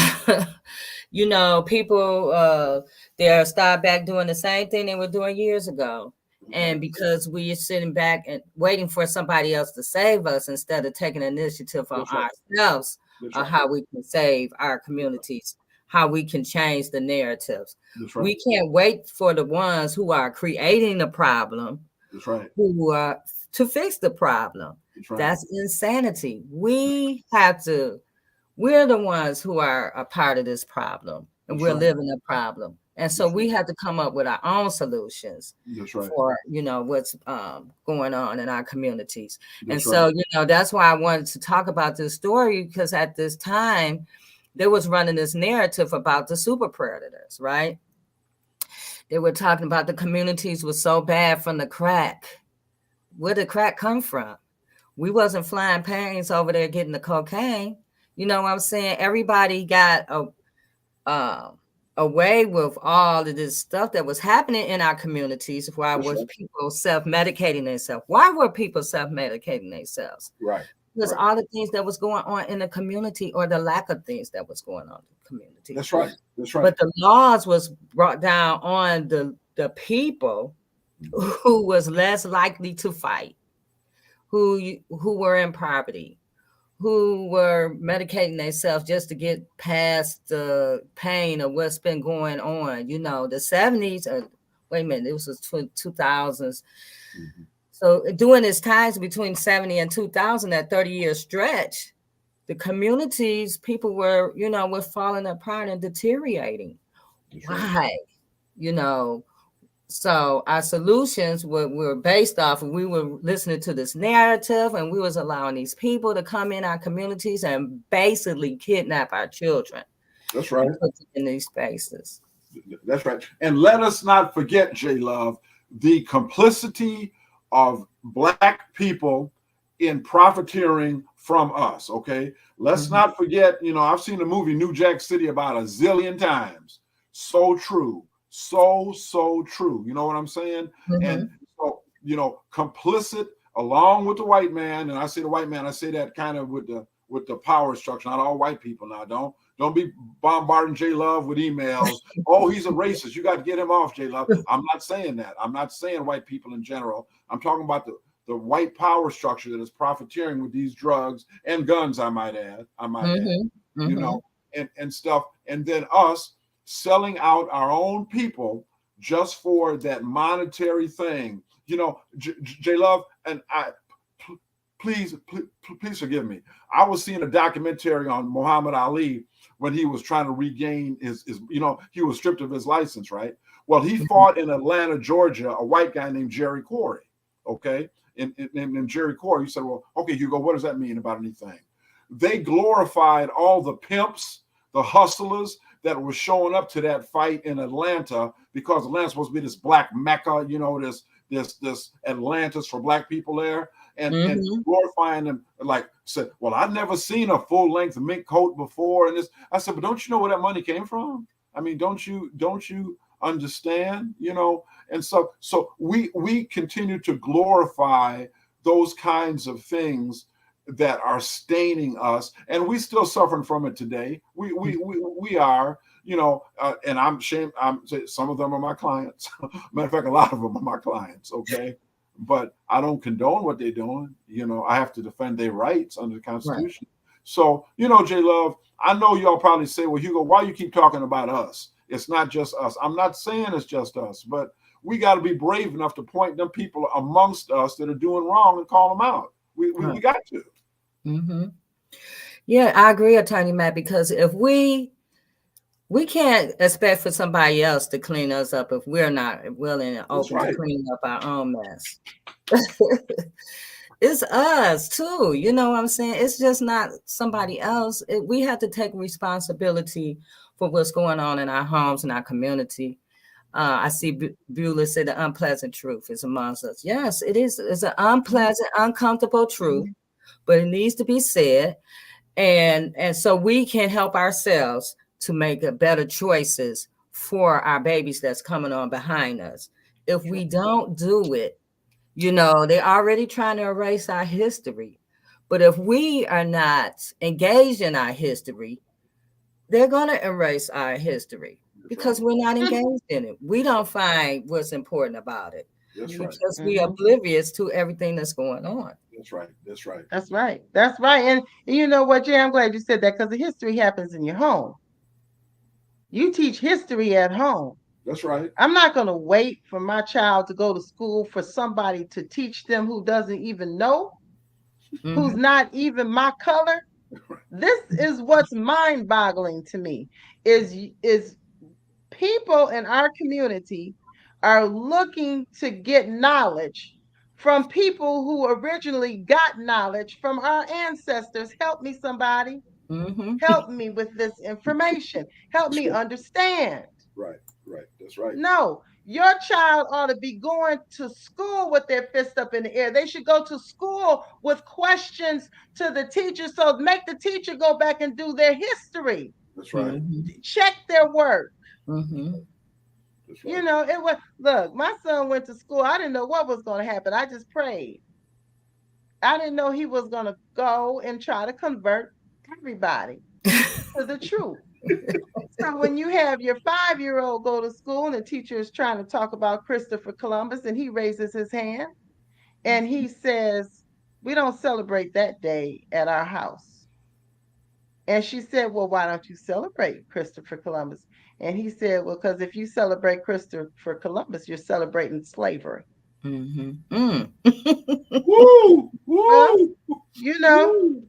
people they'll start back doing the same thing they were doing years ago. And because we are sitting back and waiting for somebody else to save us instead of taking initiative on ourselves on how we can save our communities, how we can change the narratives. Right. We can't wait for the ones who are creating the problem, who are to fix the problem. That's insanity. We're the ones who are a part of this problem, and we're living the problem. And so we have to come up with our own solutions for, what's going on in our communities. That's why I wanted to talk about this story, because at this time, they was running this narrative about the super predators, right? They were talking about the communities was so bad from the crack. Where did crack come from? We wasn't flying planes over there getting the cocaine. You know what I'm saying? Everybody got away with all of this stuff that was happening in our communities. Why was people self-medicating themselves? Why were people self-medicating themselves? Right. Because all the things that was going on in the community, or the lack of things that was going on in the community. That's right. But the laws was brought down on the people who was less likely to fight, who were in poverty, who were medicating themselves just to get past the pain of what's been going on. The 70s, it was the 2000s. Mm-hmm. So during this times between 70 and 2000, that 30-year stretch, the communities, people were, were falling apart and deteriorating. Why? So our solutions were based off of, we were listening to this narrative, and we was allowing these people to come in our communities and basically kidnap our children. That's right. Put them in these spaces. That's right. And let us not forget, J Love, the complicity of Black people in profiteering from us. Okay. Let's not forget, I've seen the movie New Jack City about a zillion times. So true. So true. You know what I'm saying? Mm-hmm. And so, complicit along with the white man. And I say the white man, I say that kind of with the power structure. Not all white people now. Don't be bombarding J Love with emails. Oh, he's a racist. You got to get him off, J Love. I'm not saying that. I'm not saying white people in general. I'm talking about the white power structure that is profiteering with these drugs and guns, I might add. You know, and stuff. And then us selling out our own people just for that monetary thing. You know, J Love, and please forgive me. I was seeing a documentary on Muhammad Ali when he was trying to regain his you know, he was stripped of his license, right? Well, he fought in Atlanta, Georgia, a white guy named Jerry Corey, okay? And Jerry Corey, you said, well, okay, Hugo, what does that mean about anything? They glorified all the pimps, the hustlers that were showing up to that fight in Atlanta, because Atlanta's supposed to be this black Mecca, you know, this Atlantis for black people there, and glorifying them. Like said, well, I've never seen a full length mink coat before, and this. I said, but don't you know where that money came from? I mean, don't you understand? You know, and so we continue to glorify those kinds of things that are staining us, and we still suffering from it today. We are, you know, and I'm ashamed. Some of them are my clients. Matter of fact, a lot of them are my clients. Okay, but I don't condone what they're doing. You know, I have to defend their rights under the Constitution. Right. So, you know, J Love, I know y'all probably say, well, Hugo, why you keep talking about us? It's not just us. I'm not saying it's just us, but we got to be brave enough to point them people amongst us that are doing wrong and call them out. We got to. Yeah, I agree, Attorney Matt, because if we can't expect for somebody else to clean us up if we're not willing and open to clean up our own mess. It's us too. You know what I'm saying? It's just not somebody else. We have to take responsibility for what's going on in our homes and our community. I see Beulah say the unpleasant truth is amongst us. Yes, it is. It's an unpleasant, uncomfortable truth, but it needs to be said. And so we can help ourselves to make better choices for our babies that's coming on behind us. If we don't do it, you know, they're already trying to erase our history. But if we are not engaged in our history, they're going to erase our history because we're not engaged in it. We don't find what's important about it. Because we're oblivious to everything that's going on. That's right. That's right. That's right. That's right. And you know what, Jay, I'm glad you said that, because the history happens in your home. You teach history at home. That's right. I'm not going to wait for my child to go to school for somebody to teach them who doesn't even know, who's not even my color. This is what's mind-boggling to me, is people in our community are looking to get knowledge from people who originally got knowledge from our ancestors. Help me, somebody. Help me with this information. Help me understand. Right. That's right. No, your child ought to be going to school with their fist up in the air. They should go to school with questions to the teacher. So make the teacher go back and do their history. That's right. Check their work. That's right. You know, it was, look, my son went to school. I didn't know what was going to happen. I just prayed. I didn't know he was going to go and try to convert everybody to the truth. So when you have your 5-year-old go to school and the teacher is trying to talk about Christopher Columbus and he raises his hand and he says, we don't celebrate that day at our house. And she said, well, why don't you celebrate Christopher Columbus? And he said, well, because if you celebrate Christopher Columbus, you're celebrating slavery. Woo! Well, you know,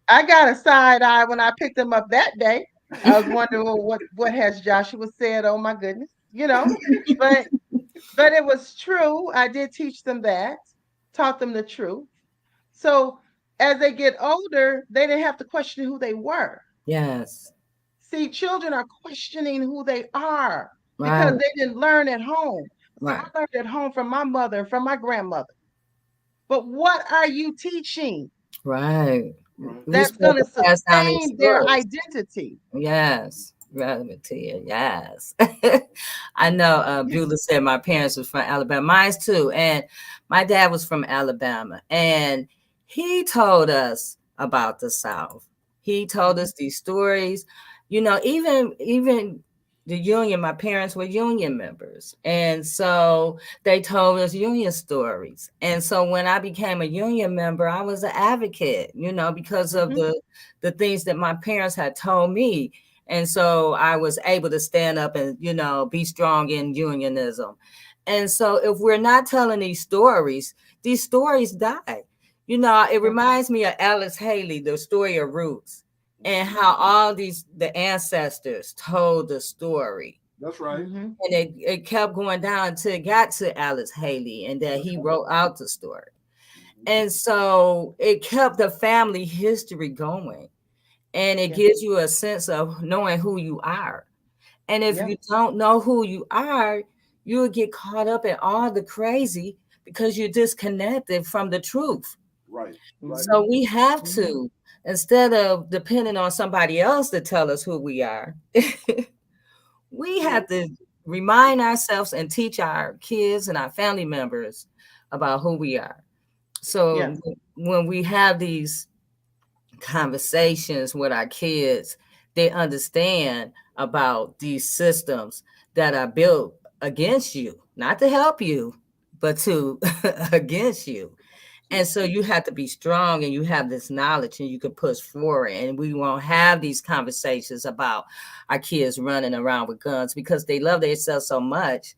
I got a side eye when I picked him up that day. I was wondering, well, what has Joshua said? Oh my goodness, you know. But it was true. I did teach them that, taught them the truth. So as they get older, they didn't have to question who they were. Yes. See, children are questioning who they are because they didn't learn at home. So I learned at home from my mother and from my grandmother. But what are you teaching? Right. That's going to sustain their identity. Yes. Relevant to you. Yes. I know Beulah said my parents was from Alabama. Mine too. And my dad was from Alabama. And he told us about the South. He told us these stories. you know, even the union, my parents were union members, and so they told us union stories. And so when I became a union member, I was an advocate, you know, because of Mhm. the things that my parents had told me. And so I was able to stand up and, you know, be strong in unionism. And so if we're not telling these stories die. You know, it Yeah. reminds me of Alice Haley, the story of Roots, and Mhm. how all the ancestors told the story. That's right. Mhm. And it kept going down until it got to Alice Haley, and that That's he right. wrote out the story. Mhm. And so it kept the family history going. And it Yeah. gives you a sense of knowing who you are. And if Yeah. you don't know who you are, you'll get caught up in all the crazy because you're disconnected from the truth. Right. Right. So Mhm. we have Mhm. to, instead of depending on somebody else to tell us who we are, we You know. have to remind ourselves and teach our kids and our family members about who we are. So Yes. when we have these conversations with our kids, they understand about these systems that are built against you, not to help you, but to against you. And so you have to be strong and you have this knowledge and you can push forward. And we won't have these conversations about our kids running around with guns because they love themselves so much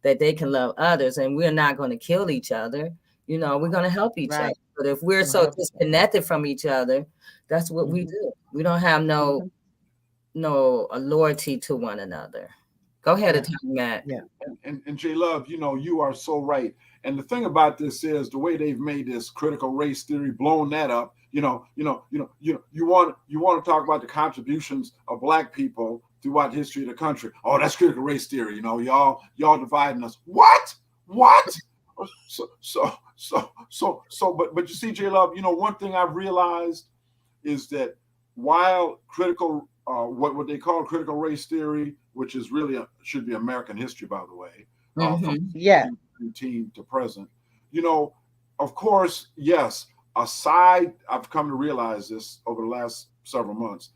that they can love others. And we're not going to kill each other. You know, we're going to help each other. Right. But if we're Gonna so help each other. disconnected from each other, that's what we Mhm. do. We don't have Mhm. no loyalty to one another. Go ahead and Yeah. talk, Matt. Yeah. And J Love, you know, you are so right. And the thing about this is the way they've made this critical race theory, blown that up. You want to talk about the contributions of black people throughout the history of the country. Oh, that's critical race theory. You know, y'all dividing us. What? What? But you see, J Love, you know, one thing I've realized is that while critical, what they call critical race theory, which is really should be American history, by the way, from Mm-hmm. Yes. 19 to present, you know, of course, yes. Aside, I've come to realize this over the last several months.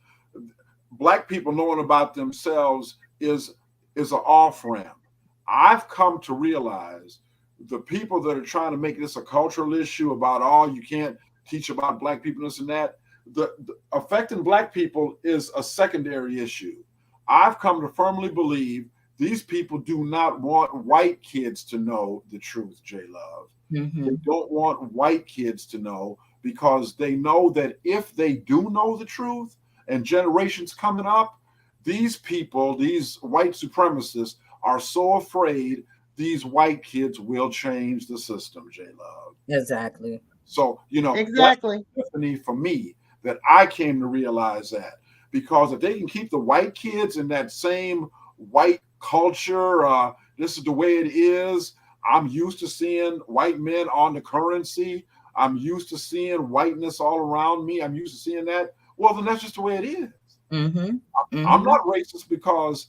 Black people knowing about themselves is an off ramp. I've come to realize the people that are trying to make this a cultural issue about you can't teach about black people, this and that, the affecting black people is a secondary issue. I've come to firmly believe these people do not want white kids to know the truth, J Love. They Mm-hmm. don't want white kids to know because they know that if they do know the truth and generations coming up, these people, these white supremacists, are so afraid these white kids will change the system, J Love. Exactly. So, you know, that's Exactly. an epiphany for me that I came to realize that. Because if they can keep the white kids in that same white culture, this is the way it is. I'm used to seeing white men on the currency. I'm used to seeing whiteness all around me. I'm used to seeing that. Well, then that's just the way it is. Mm-hmm. I'm Mm-hmm. not racist because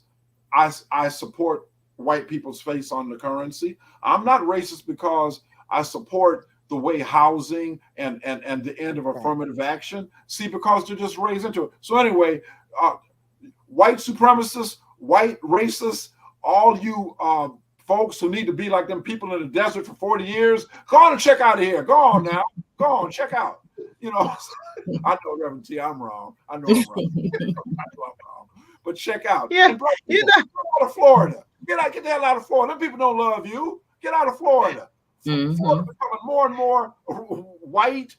I support white people's face on the currency. I'm not racist because I support the way housing and the end of Right. affirmative action. See, because they're just raised into it. So anyway, uh, white supremacists, white racists, all you folks who need to be like them people in the desert for 40 years, go on and check out of here. Go on now. Go on, check out. You know, I know, Reverend T, I'm wrong. I know I'm wrong. I know I'm wrong. But check out. Yeah. And black You people, know. get out of Florida. Get the hell out of Florida. Them people don't love you. Get out of Florida. Florida Mm-hmm. becoming more and more white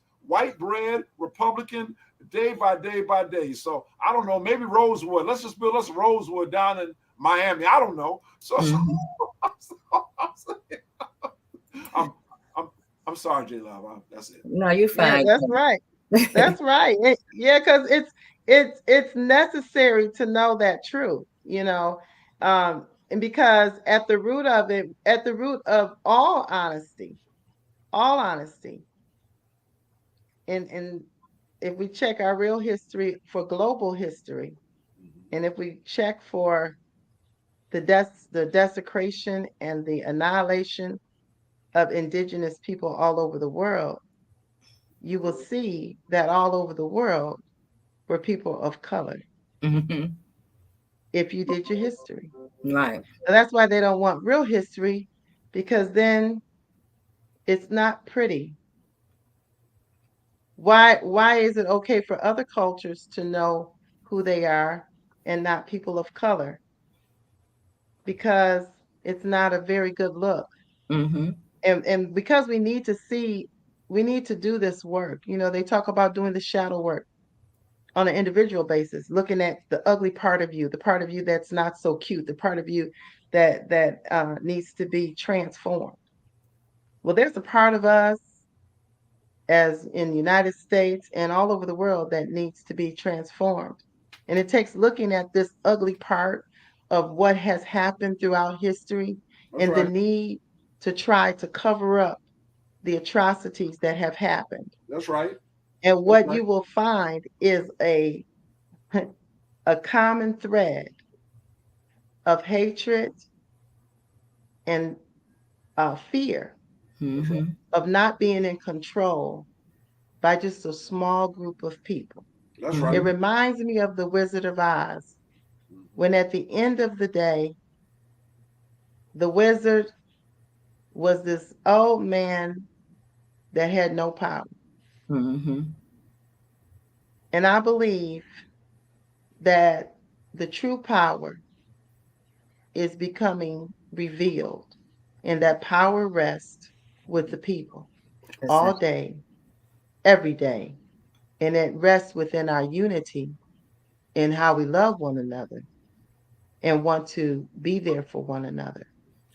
bread, Republican, day by day by day. So I don't know. Maybe Rosewood. Let's just build us a Rosewood down in Miami. I don't know. Mm-hmm. I'm, I'm, I'm sorry, J Love. That's it. No, you're Yeah, fine. that's right. That's right. Yeah, because it's necessary to know that truth, you know. And because at the root of it, at the root of all honesty, and if we check our real history for global history, and if we check for the desecration and the annihilation of indigenous people all over the world, you will see that all over the world were people of color. Mm-hmm. if you did your history. Right. And that's why they don't want real history, because then it's not pretty. Why is it okay for other cultures to know who they are and not people of color? Because it's not a very good look. Mm-hmm. And because we need to do this work. They talk about doing the shadow work on an individual basis, looking at the ugly part of you, the part of you that's not so cute, the part of you that needs to be transformed. Well, there's a part of us, as in the United States and all over the world, that needs to be transformed. And it takes looking at this ugly part of what has happened throughout history That's and the right. need to try to cover up the atrocities that have happened. That's right. And That's what right. you will find is a common thread of hatred and fear Mm-hmm. of not being in control by just a small group of people. That's Mm-hmm. right. It reminds me of the Wizard of Oz, when at the end of the day, the wizard was this old man that had no power. Mm-hmm. And I believe that the true power is becoming revealed, and that power rests with the people all Exactly. day, every day. And it rests within our unity in how we love one another and want to be there for one another.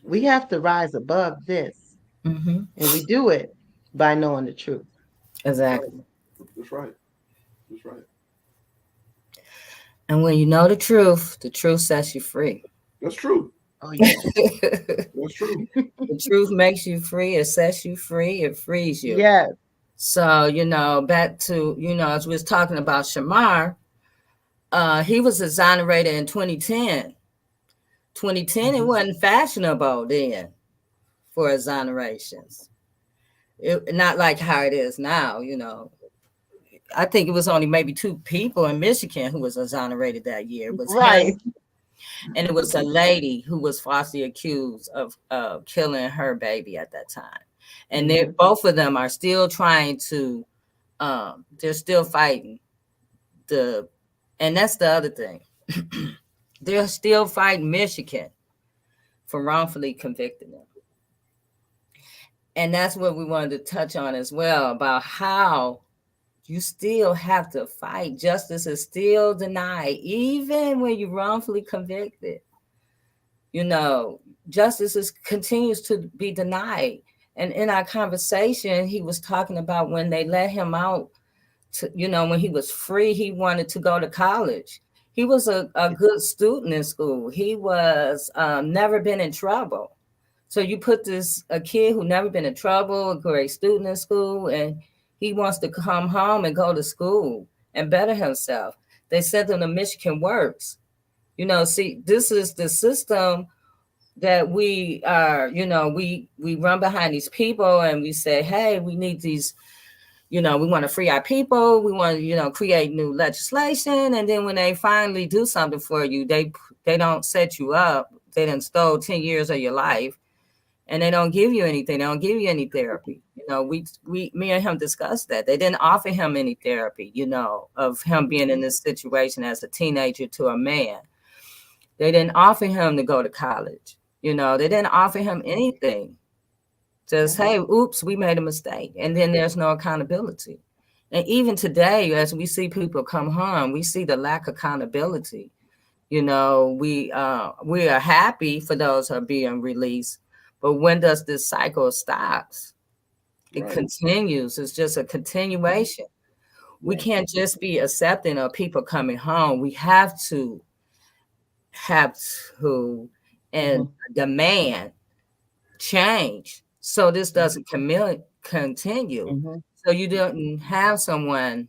We have to rise above this, Mm-hmm. and we do it by knowing the truth. Exactly. That's right. That's right. And when you know the truth sets you free. That's true. Oh, yeah. That's true. The truth makes you free. It sets you free. It frees you. Yes. So, back to, as we was talking about Chamar, he was exonerated in 2010. 2010, it wasn't fashionable then for exonerations. Not like how it is now, I think it was only maybe 2 people in Michigan who was exonerated that year. It was Right. him, and it was a lady who was falsely accused of killing her baby at that time. And Mhm. both of them are still trying to, they're still fighting and that's the other thing. They're still fighting Michigan for wrongfully convicting them. And that's what we wanted to touch on as well, about how you still have to fight. Justice is still denied, even when you're wrongfully convicted. Justice continues to be denied. And in our conversation, he was talking about when they let him out, when he was free, he wanted to go to college. He was a good student in school. He was never been in trouble. So you put a kid who never been in trouble, a great student in school, and he wants to come home and go to school and better himself. They sent him to Michigan Works. See, this is the system that we are, we run behind these people and we say, hey, we need these, we want to free our people. We want to, create new legislation. And then when they finally do something for you, they don't set you up. They done stole 10 years of your life. And they don't give you anything. They don't give you any therapy. Me and him discussed that. They didn't offer him any therapy, of him being in this situation as a teenager to a man. They didn't offer him to go to college. They didn't offer him anything. Just, hey, oops, we made a mistake. And then there's no accountability. And even today, as we see people come home, we see the lack of accountability. We are happy for those who are being released. But when does this cycle stop? It continues. It's just a continuation. We can't just be accepting of people coming home. We have to and demand change so this doesn't continue. Mhm. So you didn't have someone,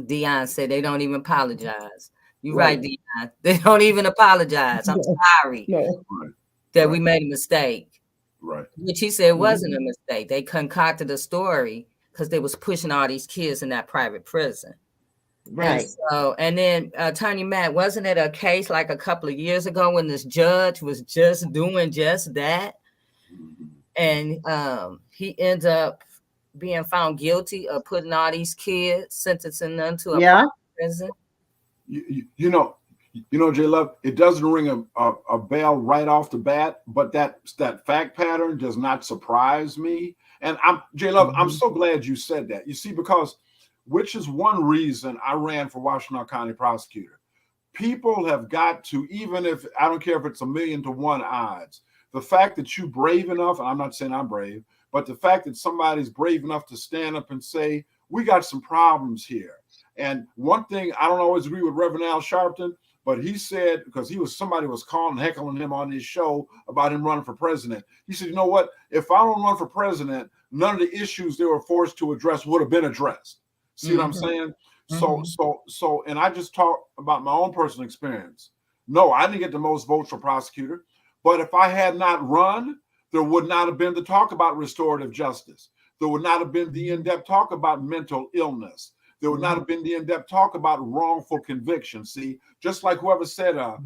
Dion said they don't even apologize. You're right, Dion. They don't even apologize. I'm sorry No. that we made a mistake. Right. Which he said wasn't a mistake. They concocted a story because they was pushing all these kids in that private prison. Right. And then Attorney Matt, wasn't it a case like a couple of years ago when this judge was just doing just that, and he ends up being found guilty of putting all these kids, sentencing them to a prison? You know, J Love, it doesn't ring a bell right off the bat, but that fact pattern does not surprise me. And J Love, I'm so glad you said that. You see, because which is one reason I ran for Washtenaw County prosecutor. People have got to, even if I don't care if it's 1,000,000 to 1 odds, the fact that you brave enough, and I'm not saying I'm brave, but the fact that somebody's brave enough to stand up and say, we got some problems here. And one thing, I don't always agree with Reverend Al Sharpton, but he said, because somebody was calling, heckling him on his show about him running for president. He said, you know what? If I don't run for president, none of the issues they were forced to address would have been addressed. See what I'm saying? So, and I just talked about my own personal experience. No, I didn't get the most votes for prosecutor, but if I had not run, there would not have been the talk about restorative justice. There would not have been the in-depth talk about mental illness. There would not have been the in-depth talk about wrongful conviction. See, just like whoever said a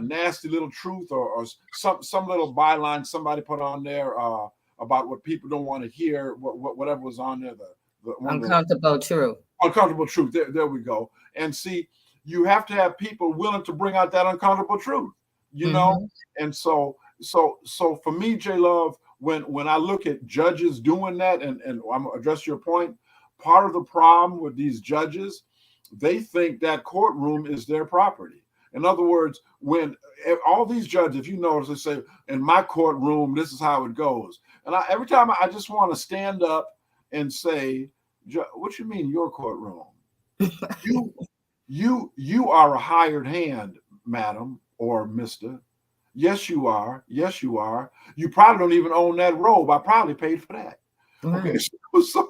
nasty little truth or some little byline somebody put on there about what people don't want to hear, whatever was on there, the uncomfortable truth. Uncomfortable truth. There we go. And see, you have to have people willing to bring out that uncomfortable truth, you know? And so for me, J Love, when I look at judges doing that, and I'm gonna address your point, part of the problem with these judges, they think that courtroom is their property. In other words, when all these judges, if you notice, they say, in my courtroom, this is how it goes. And every time I just want to stand up and say, what you mean your courtroom? you are a hired hand, madam or mister. Yes, you are. Yes, you are. You probably don't even own that robe. I probably paid for that. Right. Okay, so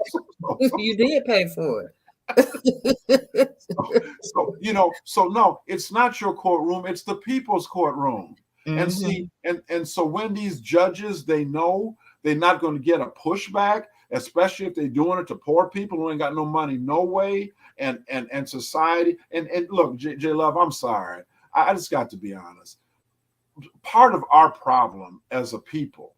you did pay for it. so no, it's not your courtroom, it's the people's courtroom. And see, and so when these judges, they know they're not going to get a pushback, especially if they're doing it to poor people who ain't got no money, no way, and society. And look, J Love, I'm sorry, I just got to be honest. Part of our problem as a people,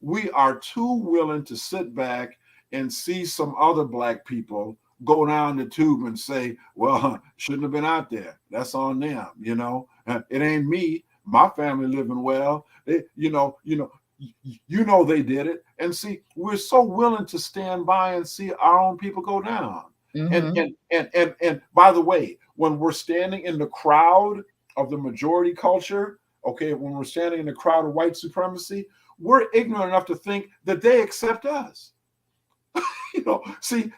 we are too willing to sit back and see some other Black people go down the tube and say, well, shouldn't have been out there. That's on them, you know. It ain't me. My family living well. You know, they did it. And see, we're so willing to stand by and see our own people go down. And by the way, when we're standing in the crowd of the majority culture, okay, when we're standing in the crowd of white supremacy, we're ignorant enough to think that they accept us. You know, see,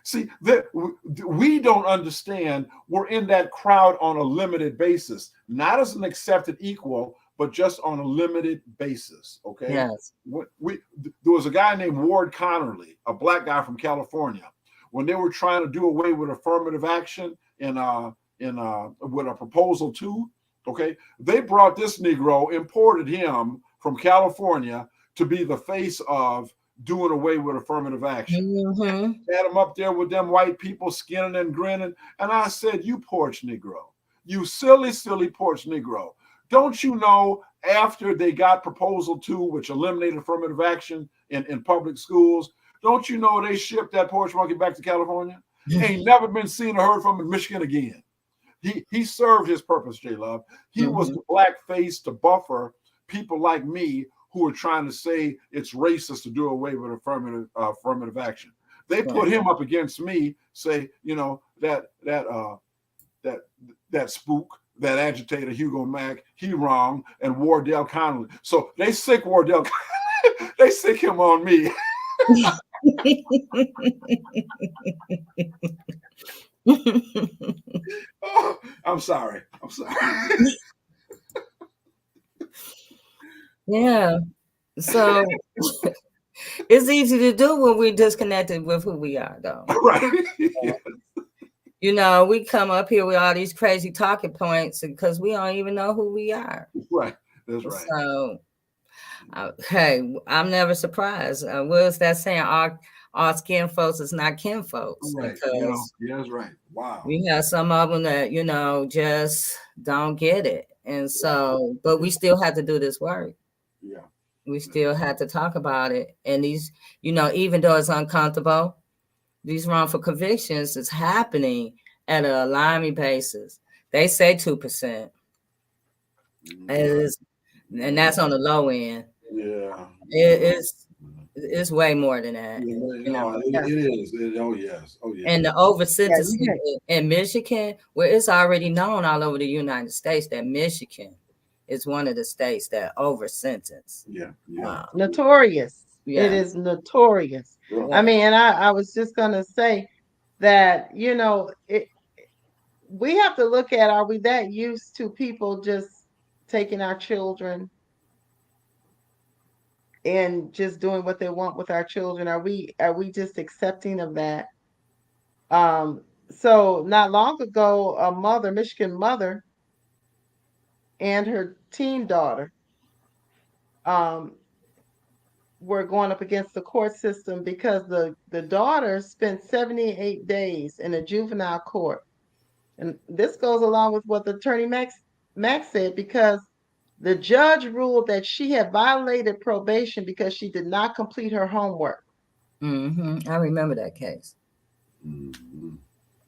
we don't understand we're in that crowd on a limited basis, not as an accepted equal, but just on a limited basis. Okay. Yes. There was a guy named Ward Connerly, a Black guy from California, when they were trying to do away with affirmative action with a proposal 2. Okay, they brought this Negro, imported him from California to be the face of doing away with affirmative action. Had him up there with them white people skinning and grinning. And I said, you porch Negro, you silly, silly porch Negro. Don't you know after they got proposal 2, which eliminated affirmative action in public schools, don't you know they shipped that porch monkey back to California? Ain't never been seen or heard from in Michigan again. He served his purpose, J Love. He was the Black face to buffer people like me who were trying to say it's racist to do away with affirmative action. They put him up against me, say, you know, that spook, that agitator Hugo Mack, he wrong, and Wardell Connerly. So they sick Wardell, they sick him on me. Oh, I'm sorry. Yeah. So it's easy to do when we're disconnected with who we are, though. Right. You know, we come up here with all these crazy talking points because we don't even know who we are. Right. That's right. So, Okay, I'm never surprised. What's that saying? Our skin folks is not kin folks, Right. because Yeah, that's right. Wow. we have some of them that, just don't get it. And so, but we still have to do this work. Yeah. We still have to talk about it. And these, even though it's uncomfortable, these wrongful convictions is happening at an alarming basis. They say 2%. And that's on the low end. Yeah. It's way more than that. It is. Oh yes. And the over sentencing in Michigan, where it's already known all over the United States that Michigan is one of the states that over sentence. Yeah. Notorious. Yeah. It is notorious. Right. I mean, and I was just gonna say that, we have to look at, are we that used to people just taking our children and just doing what they want with our children? Are we just accepting of that? So not long ago, a Michigan mother and her teen daughter were going up against the court system because the daughter spent 78 days in a juvenile court. And this goes along with what the attorney Mack said, because the judge ruled that she had violated probation because she did not complete her homework. I remember that case. Mm-hmm.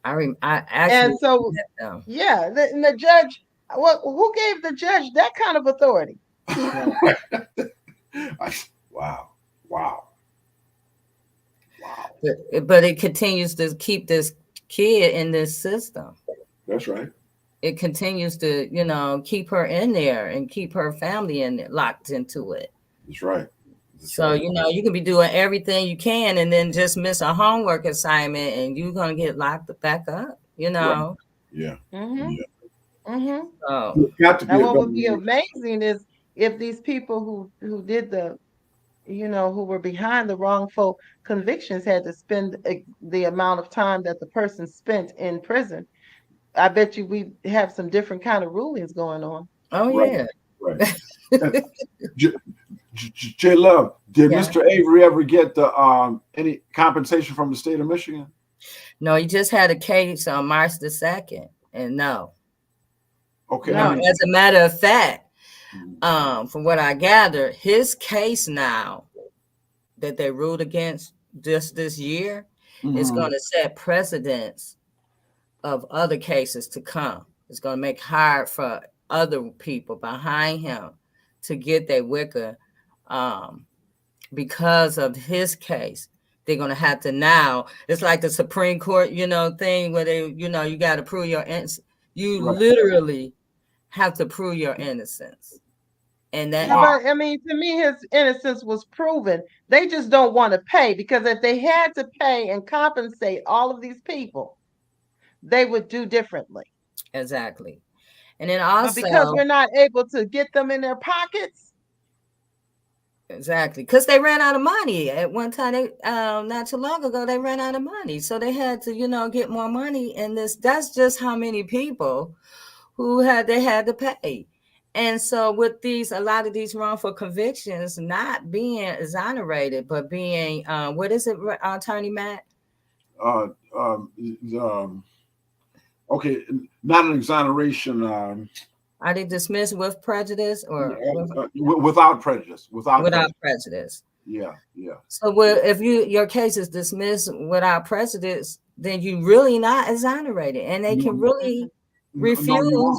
I actually. And so, and the judge, who gave the judge that kind of authority? Wow. But it continues to keep this kid in this system. That's right. It continues to, keep her in there and keep her family in there, locked into it. That's right. So, you can be doing everything you can and then just miss a homework assignment and you're going to get locked back up, Right. Yeah. Mm-hmm. Yeah. Mm-hmm. So, and what would be amazing is if these people who did who were behind the wrongful convictions had to spend the amount of time that the person spent in prison, I bet you we have some different kind of rulings going on. Oh, yeah. Right. J Love, did Mr. Avery ever get any compensation from the state of Michigan? No, he just had a case on March the 2nd, and no. Okay. No, as a matter of fact, from what I gather, his case now that they ruled against just this year is going to set precedents of other cases to come. It's going to make hard for other people behind him to get their wicker because of his case. They're going to have to now, it's like the Supreme Court, thing where they, you got to prove your innocence. You literally have to prove your innocence. And that, but I mean, to me, his innocence was proven. They just don't want to pay, because if they had to pay and compensate all of these people, they would do differently. Exactly. And then also, but because we're not able to get them in their pockets. Exactly. Because they ran out of money at one time. Not too long ago, they ran out of money. So they had to, get more money. And that's just how many people they had to pay. And so with a lot of these wrongful convictions not being exonerated, but being, what is it, Attorney Mack? Okay, not an exoneration. Are they dismissed with prejudice or without prejudice? Without prejudice. Yeah. So if your case is dismissed without prejudice, then you really not exonerated, and they can really refuse.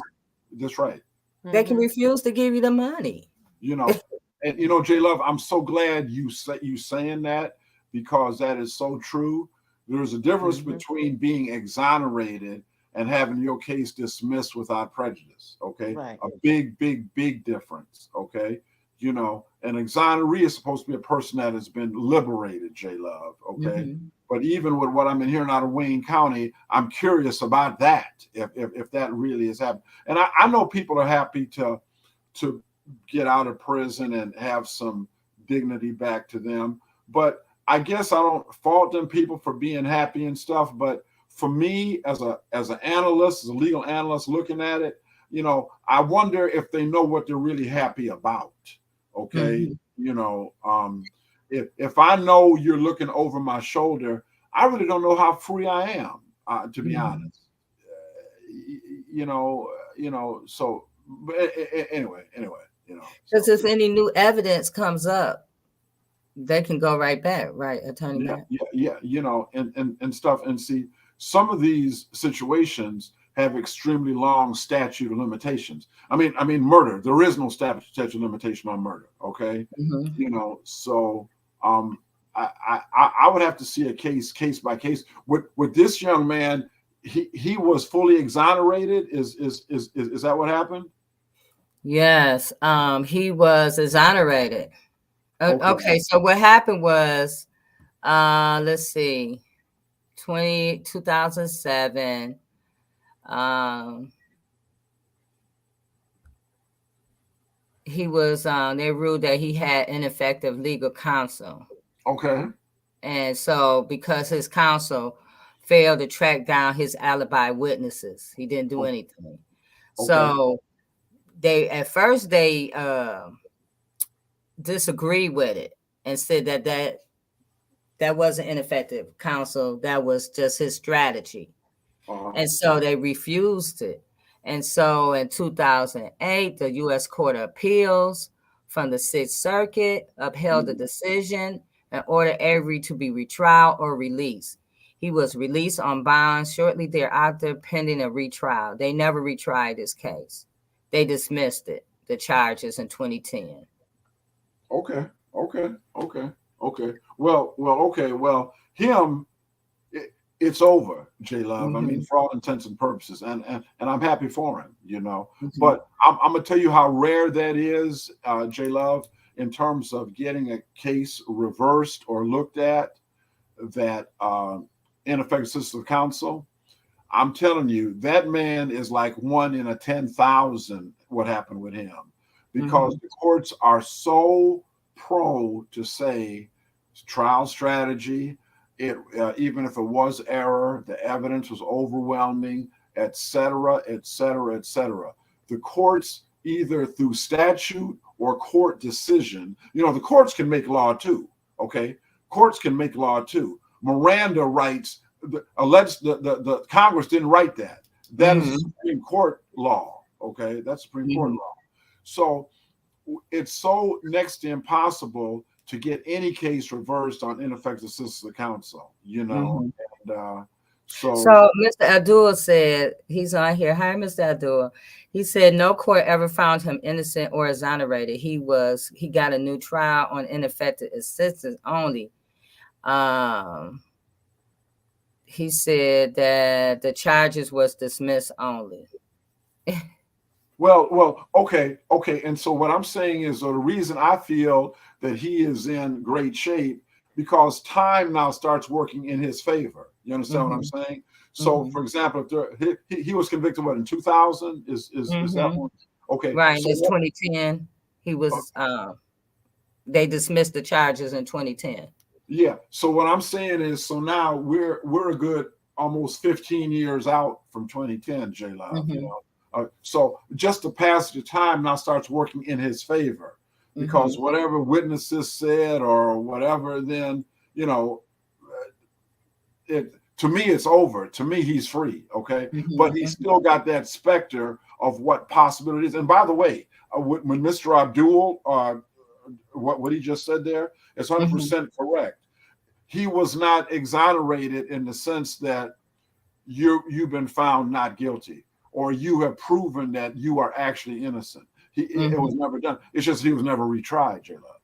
That's right. They can refuse to give you the money. And J Love, I'm so glad you saying that, because that is so true. There's a difference between being exonerated and having your case dismissed without prejudice. Okay. Right. A big difference. Okay. An exoneree is supposed to be a person that has been liberated, J Love. Okay. But even with what I'm hearing out of Wayne County, I'm curious about that, if that really is happening. And I know people are happy to get out of prison and have some dignity back to them. But I guess I don't fault them people for being happy and stuff. But for me, as an analyst, as a legal analyst looking at it, I wonder if they know what they're really happy about. Okay. If I know you're looking over my shoulder, I really don't know how free I am, to be honest. So but anyway, Because if any new evidence comes up, they can go right back, right, Attorney Mack? Yeah, and stuff. And see, some of these situations have extremely long statute of limitations. I mean, murder. There is no statute of limitation on murder. Okay, so I would have to see a case by case. With this young man, he was fully exonerated. Is that what happened? Yes, he was exonerated. Okay, so what happened was, let's see, 2007. He was, they ruled that he had ineffective legal counsel. Okay. And so because his counsel failed to track down his alibi witnesses, he didn't do anything. Okay. So at first they disagreed with it and said that wasn't ineffective counsel. That was just his strategy. And so they refused it. And so in 2008, the U.S. Court of Appeals from the Sixth Circuit upheld the decision and ordered Avery to be retried or released. He was released on bond shortly thereafter, pending a retrial. They never retried this case. They dismissed the charges in 2010. Okay. Well, him, it's over, J Love. I mean, for all intents and purposes, and I'm happy for him, But I'm gonna tell you how rare that is, J Love, in terms of getting a case reversed or looked at that ineffective assistance of counsel. I'm telling you, that man is like 1 in 10,000. What happened with him? Because the courts are so pro to say trial strategy. Even if it was error, the evidence was overwhelming, et cetera. The courts, either through statute or court decision, the courts can make law too. Okay, courts can make law too. Miranda rights, the Congress didn't write that. That is Supreme Court law. Okay, that's Supreme Court law. So it's so next to impossible to get any case reversed on ineffective assistance of counsel, And so Mr. Abdul said, he's on here. Hi, Mr. Abdul. He said no court ever found him innocent or exonerated. He got a new trial on ineffective assistance only. He said that the charges was dismissed only. Well, okay. And so what I'm saying is, the reason I feel that he is in great shape, because time now starts working in his favor. You understand what I'm saying? So, for example, if he was convicted, what, in 2000? Is that one? Okay. Right, so it's 2010. He was, they dismissed the charges in 2010. Yeah. So what I'm saying is, so now we're a good almost 15 years out from 2010, J-Love, so just the passage of time now starts working in his favor, because whatever witnesses said or whatever, then, to me, it's over. To me, he's free. Okay. But he's still got that specter of what possibilities. And by the way, when Mr. Abdul, what he just said there is 100% correct. He was not exonerated in the sense that you've been found not guilty, or you have proven that you are actually innocent. It was never done. It's just he was never retried, J-Love.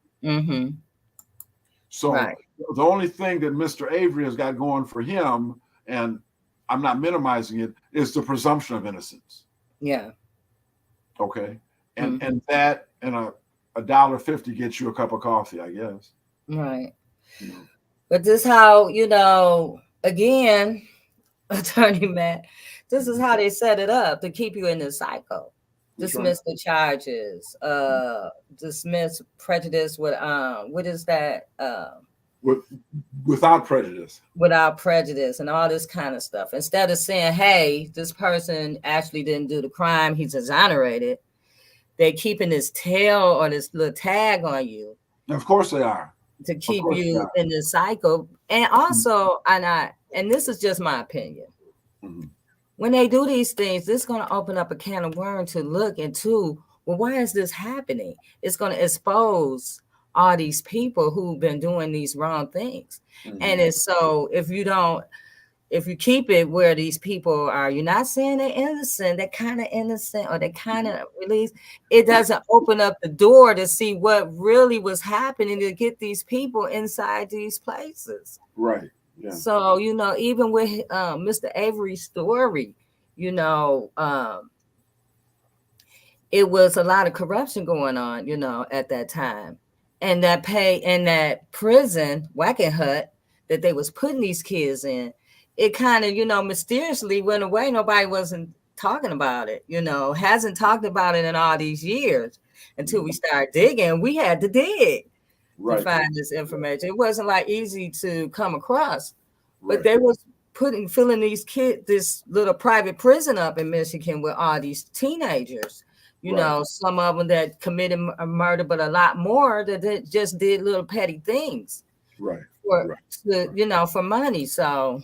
So the only thing that Mr. Avery has got going for him, and I'm not minimizing it, is the presumption of innocence. Yeah. Okay. And that and a $1.50 gets you a cup of coffee, I guess. Right. But this how, again, Attorney Matt, this is how they set it up to keep you in the cycle. Dismiss the charges, dismiss prejudice with what is that? Without prejudice. Without prejudice and all this kind of stuff. Instead of saying, hey, this person actually didn't do the crime, he's exonerated, they're keeping this tail or this little tag on you Of course they are. to keep course they you are. in this cycle. And also, and this is just my opinion. Mhm. When they do these things, this is going to open up a can of worms to look into, well, why is this happening? It's going to expose all these people who've been doing these wrong things. Mhm. And it's so if you keep it where these people are, you're not saying they're innocent, they're kind of innocent or they're kind of released. It doesn't open up the door to see what really was happening to get these people inside these places. Right. Yeah. So, even with Mr. Avery's story, it was a lot of corruption going on, at that time. And that prison, Wacken Hut, that they was putting these kids in, it kind of, mysteriously went away. Nobody wasn't talking about it, hasn't talked about it in all these years until we started digging. We had to dig to find this information. It wasn't like easy to come across, but they was filling these kids, this little private prison up in Michigan with all these teenagers, some of them that committed a murder, but a lot more that just did little petty things for money. So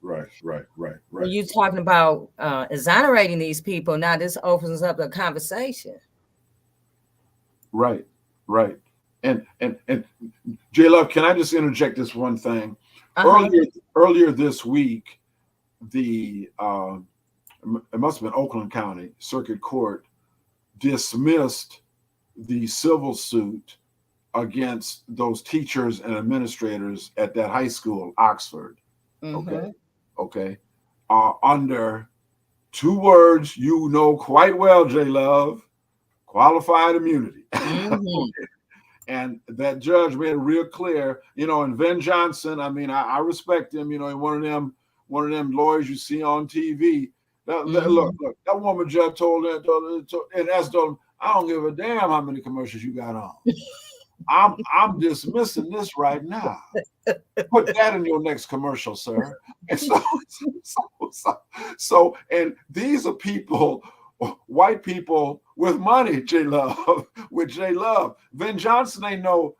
Right. when you're talking about exonerating these people, now this opens up a conversation. Right. And J Love, can I just interject this one thing? Earlier this week, it must have been Oakland County Circuit Court dismissed the civil suit against those teachers and administrators at that high school, Oxford. Okay. Under two words you know quite well, J Love, qualified immunity. And that judge made it real clear, and Ben Johnson, I respect him, one of them lawyers you see on TV. Look, that woman judge told him, and asked him, I don't give a damn how many commercials you got on. I'm dismissing this right now. Put that in your next commercial, sir. And so and these are people, white people with money, J Love, with J Love. Ben Johnson ain't no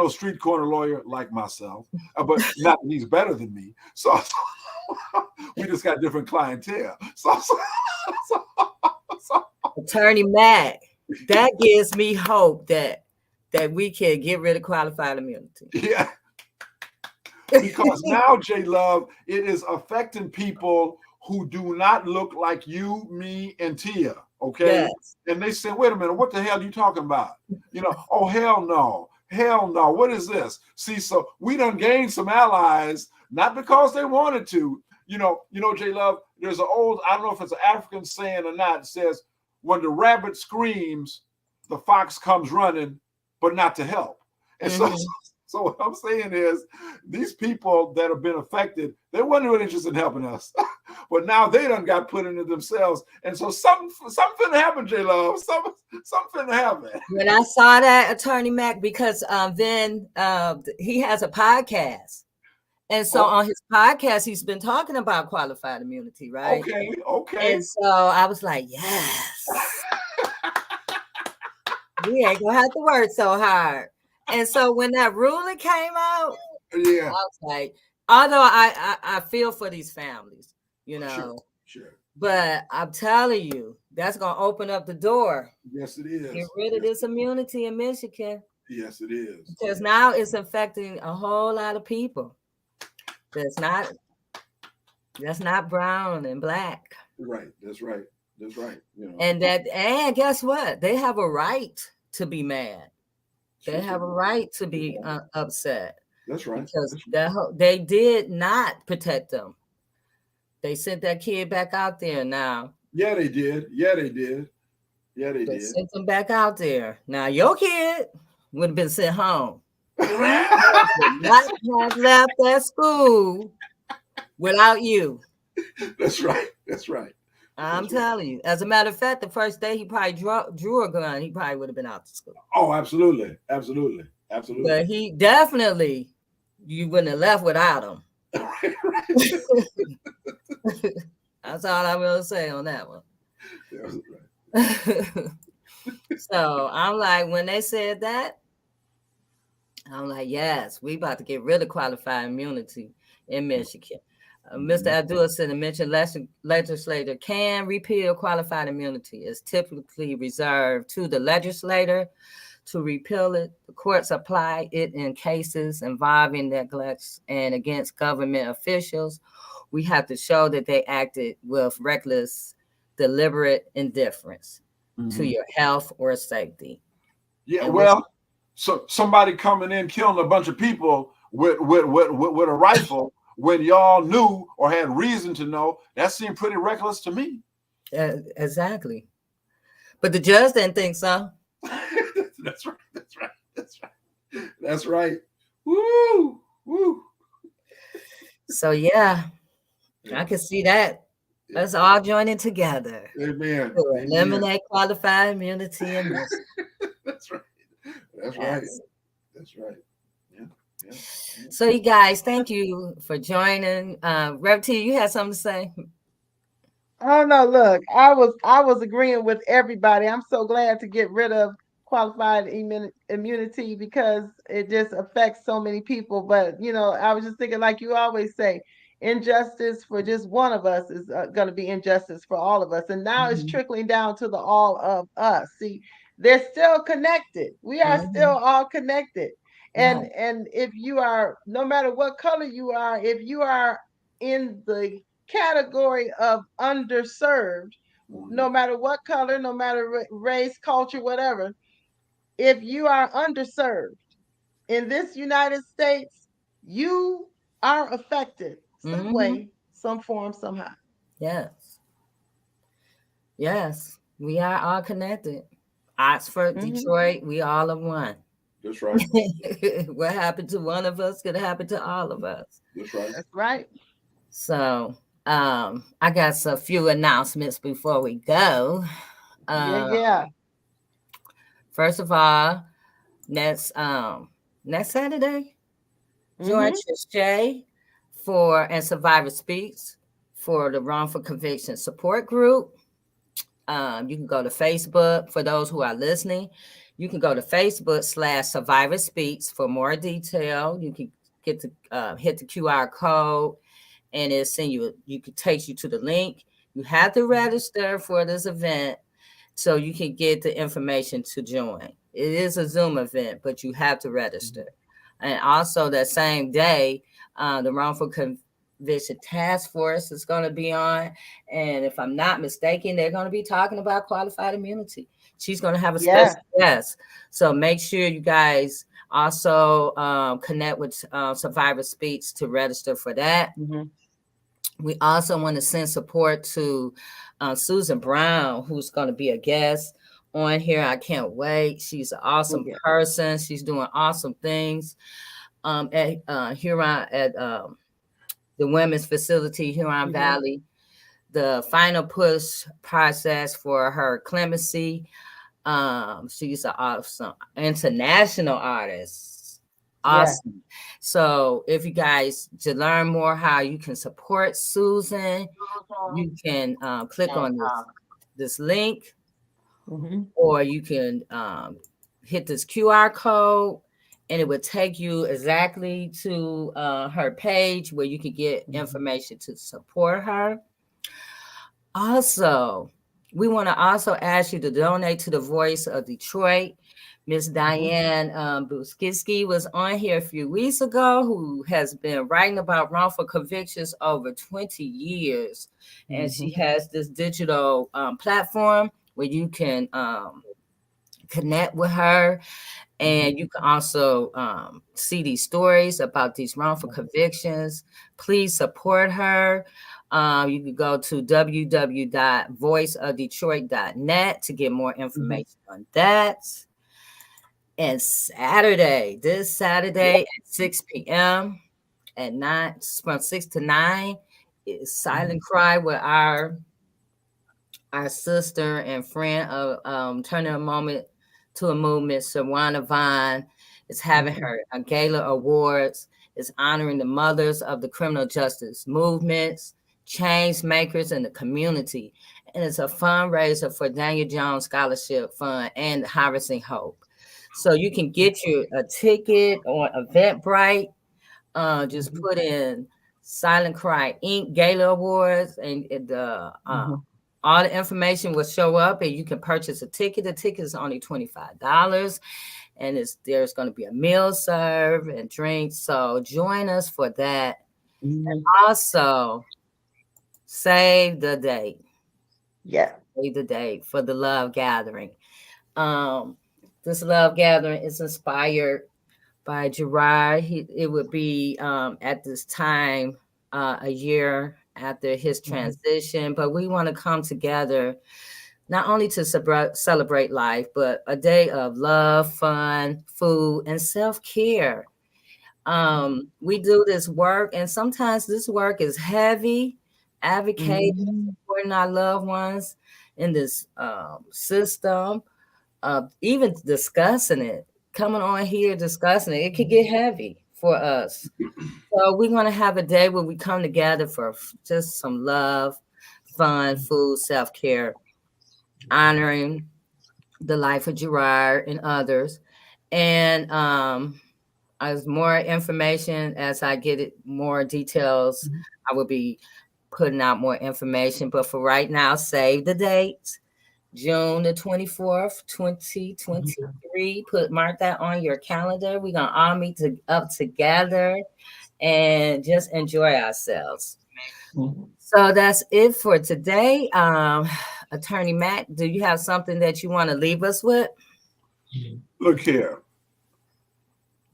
street corner lawyer like myself, but not that he's better than me. So we just got different clientele. So Attorney Mack, that gives me hope that we can get rid of qualified immunity. Yeah. Because now, J Love, it is affecting people who do not look like you, me, and Tia. Okay. Yes. And they say, wait a minute, what the hell are you talking about? Oh, hell no. What is this? See, so we done gained some allies, not because they wanted to. J Love, there's an old, I don't know if it's an African saying or not, it says, when the rabbit screams, the fox comes running, but not to help. And so what I'm saying is, these people that have been affected, they weren't really interested in helping us, but now they done got put into themselves, and so something finna happen, J Love. Something finna happen. When I saw that, Attorney Mack, because then he has a podcast, and so on his podcast he's been talking about qualified immunity, right? Okay. And so I was like, yes, we ain't gonna have to work so hard. And so when that ruling came out, I was like, although I feel for these families, Sure. But I'm telling you, that's gonna open up the door. Yes, it is. Get rid of this immunity in Michigan. Yes, it is. Because now it's affecting a whole lot of people. That's not brown and black. Right. That's right. And guess what? They have a right to be mad. They have a right to be upset. That's right. Because they did not protect them. They sent that kid back out there now. Yeah, they did. They sent them back out there. Now your kid would have been sent home. Not have left that school without you. That's right. I'm telling you. As a matter of fact, the first day he probably drew a gun, he probably would have been out to school. Oh, absolutely. But he definitely, you wouldn't have left without him. That's all I will say on that one. So I'm like, when they said that, I'm like, yes, we about to get rid of qualified immunity in Michigan. Mr. Abdul said the mentioned legislator can repeal qualified immunity. It's typically reserved to the legislator to repeal it. The courts apply it in cases involving neglects and against government officials. We have to show that they acted with reckless, deliberate indifference to your health or safety. Yeah, And well, so somebody coming in killing a bunch of people with a rifle when y'all knew or had reason to know, that seemed pretty reckless to me. Exactly. But the judge didn't think so. That's right. That's right. That's right. That's right. Woo! Woo! So yeah, I can see that. Let's all join in together. Amen. To eliminate qualified immunity in this. That's right. That's right. That's right. Yeah. Yeah. So you guys, thank you for joining. Rev T, you had something to say? Oh no, look, I was agreeing with everybody. I'm so glad to get rid of qualified immunity because it just affects so many people. But I was just thinking, like you always say, injustice for just one of us is going to be injustice for all of us. And now it's trickling down to the all of us. See, they're still connected. We are still all connected. And if you are, no matter what color you are, if you are in the category of underserved, no matter what color, no matter race, culture, whatever, if you are underserved in this United States, you are affected some way, some form, somehow. Yes. Yes. We are all connected. Oxford, Detroit, we all are one. That's right. What happened to one of us could happen to all of us. That's right. That's right. So I got a few announcements before we go. Yeah. First of all, next Saturday, join Trische and Survivor Speaks for the Wrongful Conviction Support Group. You can go to Facebook for those who are listening. You can go to Facebook/Survivor Speaks for more detail. You can get to hit the QR code and it'll send you, takes you to the link. You have to register for this event so you can get the information to join. It is a Zoom event, but you have to register. And also that same day, the Wrongful Conviction Task Force is going to be on. And if I'm not mistaken, they're going to be talking about qualified immunity. She's going to have a special guest. So make sure you guys also connect with Survivor Speaks to register for that. We also want to send support to Susan Brown, who's going to be a guest on here. I can't wait. She's an awesome person. She's doing awesome things at Huron, at the women's facility, Huron Valley. The final push process for her clemency. She's an awesome international artist. Awesome. So if you guys to learn more how you can support Susan, you can click on this link, or you can hit this QR code, and it would take you exactly to her page where you can get information to support her. Also, we want to also ask you to donate to the Voice of Detroit. Miss Diane Buskiski was on here a few weeks ago, who has been writing about wrongful convictions over 20 years. And she has this digital platform where you can connect with her. And you can also see these stories about these wrongful convictions. Please support her. You can go to www.voiceofdetroit.net to get more information on that. And this Saturday at 6 p.m. at 9, from 6 to 9, is Silent Cry with our sister and friend of Turning a Moment to a Movement, Shawana Vine, is having her gala awards. Is honoring the mothers of the criminal justice movements. change makers in the community. And it's a fundraiser for Daniel Jones Scholarship Fund and Harvesting Hope. So you can get you a ticket on Eventbrite. Just put in Silent Cry Inc. Gala Awards, and all the information will show up, and you can purchase a ticket. The ticket is only $25, and there's going to be a meal served and drinks. So join us for that. And also, save the date. Yeah. Save the date for the love gathering. This love gathering is inspired by Gerard. It would be at this time a year after his transition, but we want to come together not only to celebrate life, but a day of love, fun, food, and self-care. We do this work, and sometimes this work is heavy, advocating, supporting our loved ones in this system, even discussing it, coming on here discussing it, it could get heavy for us. So we're going to have a day where we come together for just some love, fun, food, self-care, honoring the life of Gerard and others. And as more information, as I get it, more details, I will be putting out more information. But for right now, save the date. June the 24th, 2023. Mark that on your calendar. We're gonna all meet up together and just enjoy ourselves. So that's it for today. Attorney Mack, do you have something that you want to leave us with? Look here.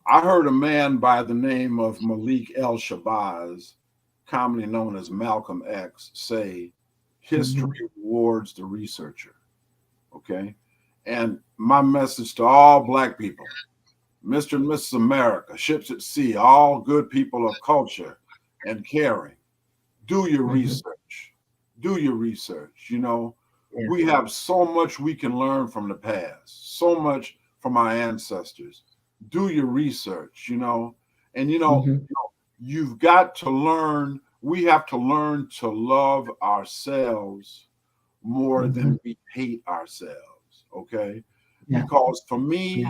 I heard a man by the name of Malik El Shabazz, commonly known as Malcolm X, say, history rewards the researcher. Okay. And my message to all Black people, Mr. and Mrs. America, ships at sea, all good people of culture and caring, do your research. Do your research. You know, we have so much we can learn from the past, so much from our ancestors. Do your research, you know, and you've got to learn. We have to learn to love ourselves more than we hate ourselves. Okay. Because for me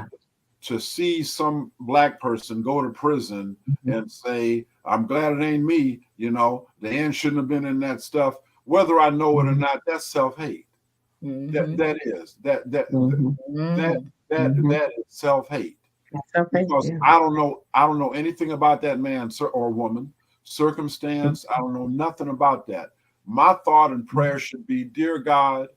to see some Black person go to prison and say, I'm glad it ain't me, you know, the end shouldn't have been in that stuff, whether I know it or not, that's self-hate. That is self-hate. Because I don't know anything about that man or woman, circumstance. I don't know nothing about that. My thought and prayer should be, dear God,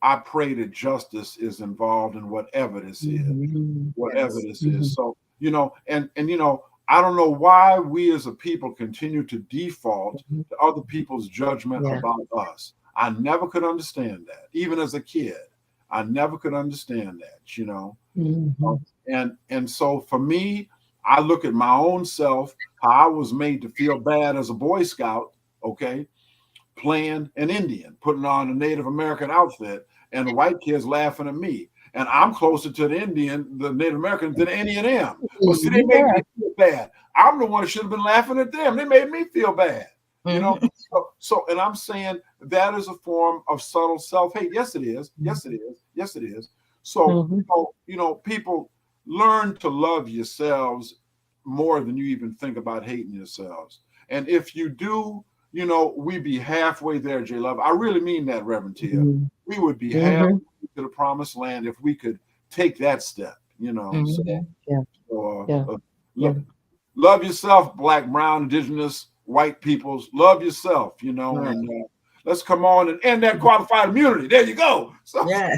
I pray that justice is involved in whatever this is, So, you know, and you know, I don't know why we as a people continue to default to other people's judgment about us. I never could understand that. Even as a kid, I never could understand that, you know. And so for me, I look at my own self, how I was made to feel bad as a Boy Scout, okay, playing an Indian, putting on a Native American outfit, and the white kids laughing at me. And I'm closer to the Native Americans than any of them. But see, they made me feel bad. I'm the one that should have been laughing at them. They made me feel bad. You know, so and I'm saying that is a form of subtle self-hate. Yes, it is. Yes, it is. Yes, it is. So you know, people learn to love yourselves more than you even think about hating yourselves. And if you do, you know, we be halfway there, J Love. I really mean that, Reverend Tia. We would be halfway to the promised land if we could take that step, you know. Love yourself, Black, brown, indigenous, white peoples. Love yourself, you know, and let's come on and end that qualified immunity. There you go. So, yes.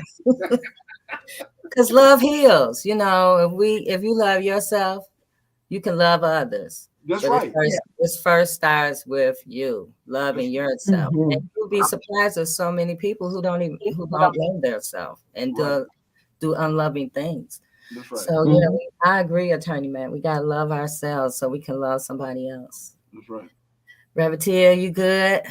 Because love heals, you know. If you love yourself, you can love others. That's right. This first starts with you loving yourself, and you'll be surprised at so many people who don't love themselves and do unloving things. That's right. So you know, I agree, Attorney Mack. We gotta love ourselves so we can love somebody else. That's right. Reverend Tia, you good?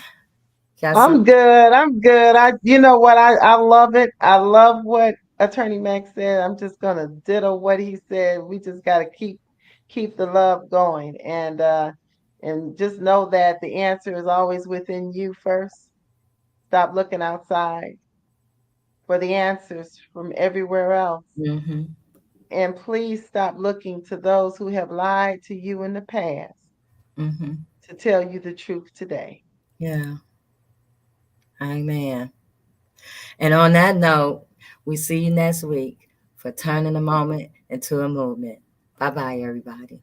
I'm good. You know what? I love it. I love what Attorney Mack said. I'm just gonna ditto what he said. We just gotta keep the love going. And And just know that the answer is always within you first. Stop looking outside for the answers from everywhere else. Mm-hmm. And please stop looking to those who have lied to you in the past Mm-hmm. to tell you the truth today. Yeah. Amen. And on that note, we see you next week for turning a moment into a movement. Bye-bye, everybody.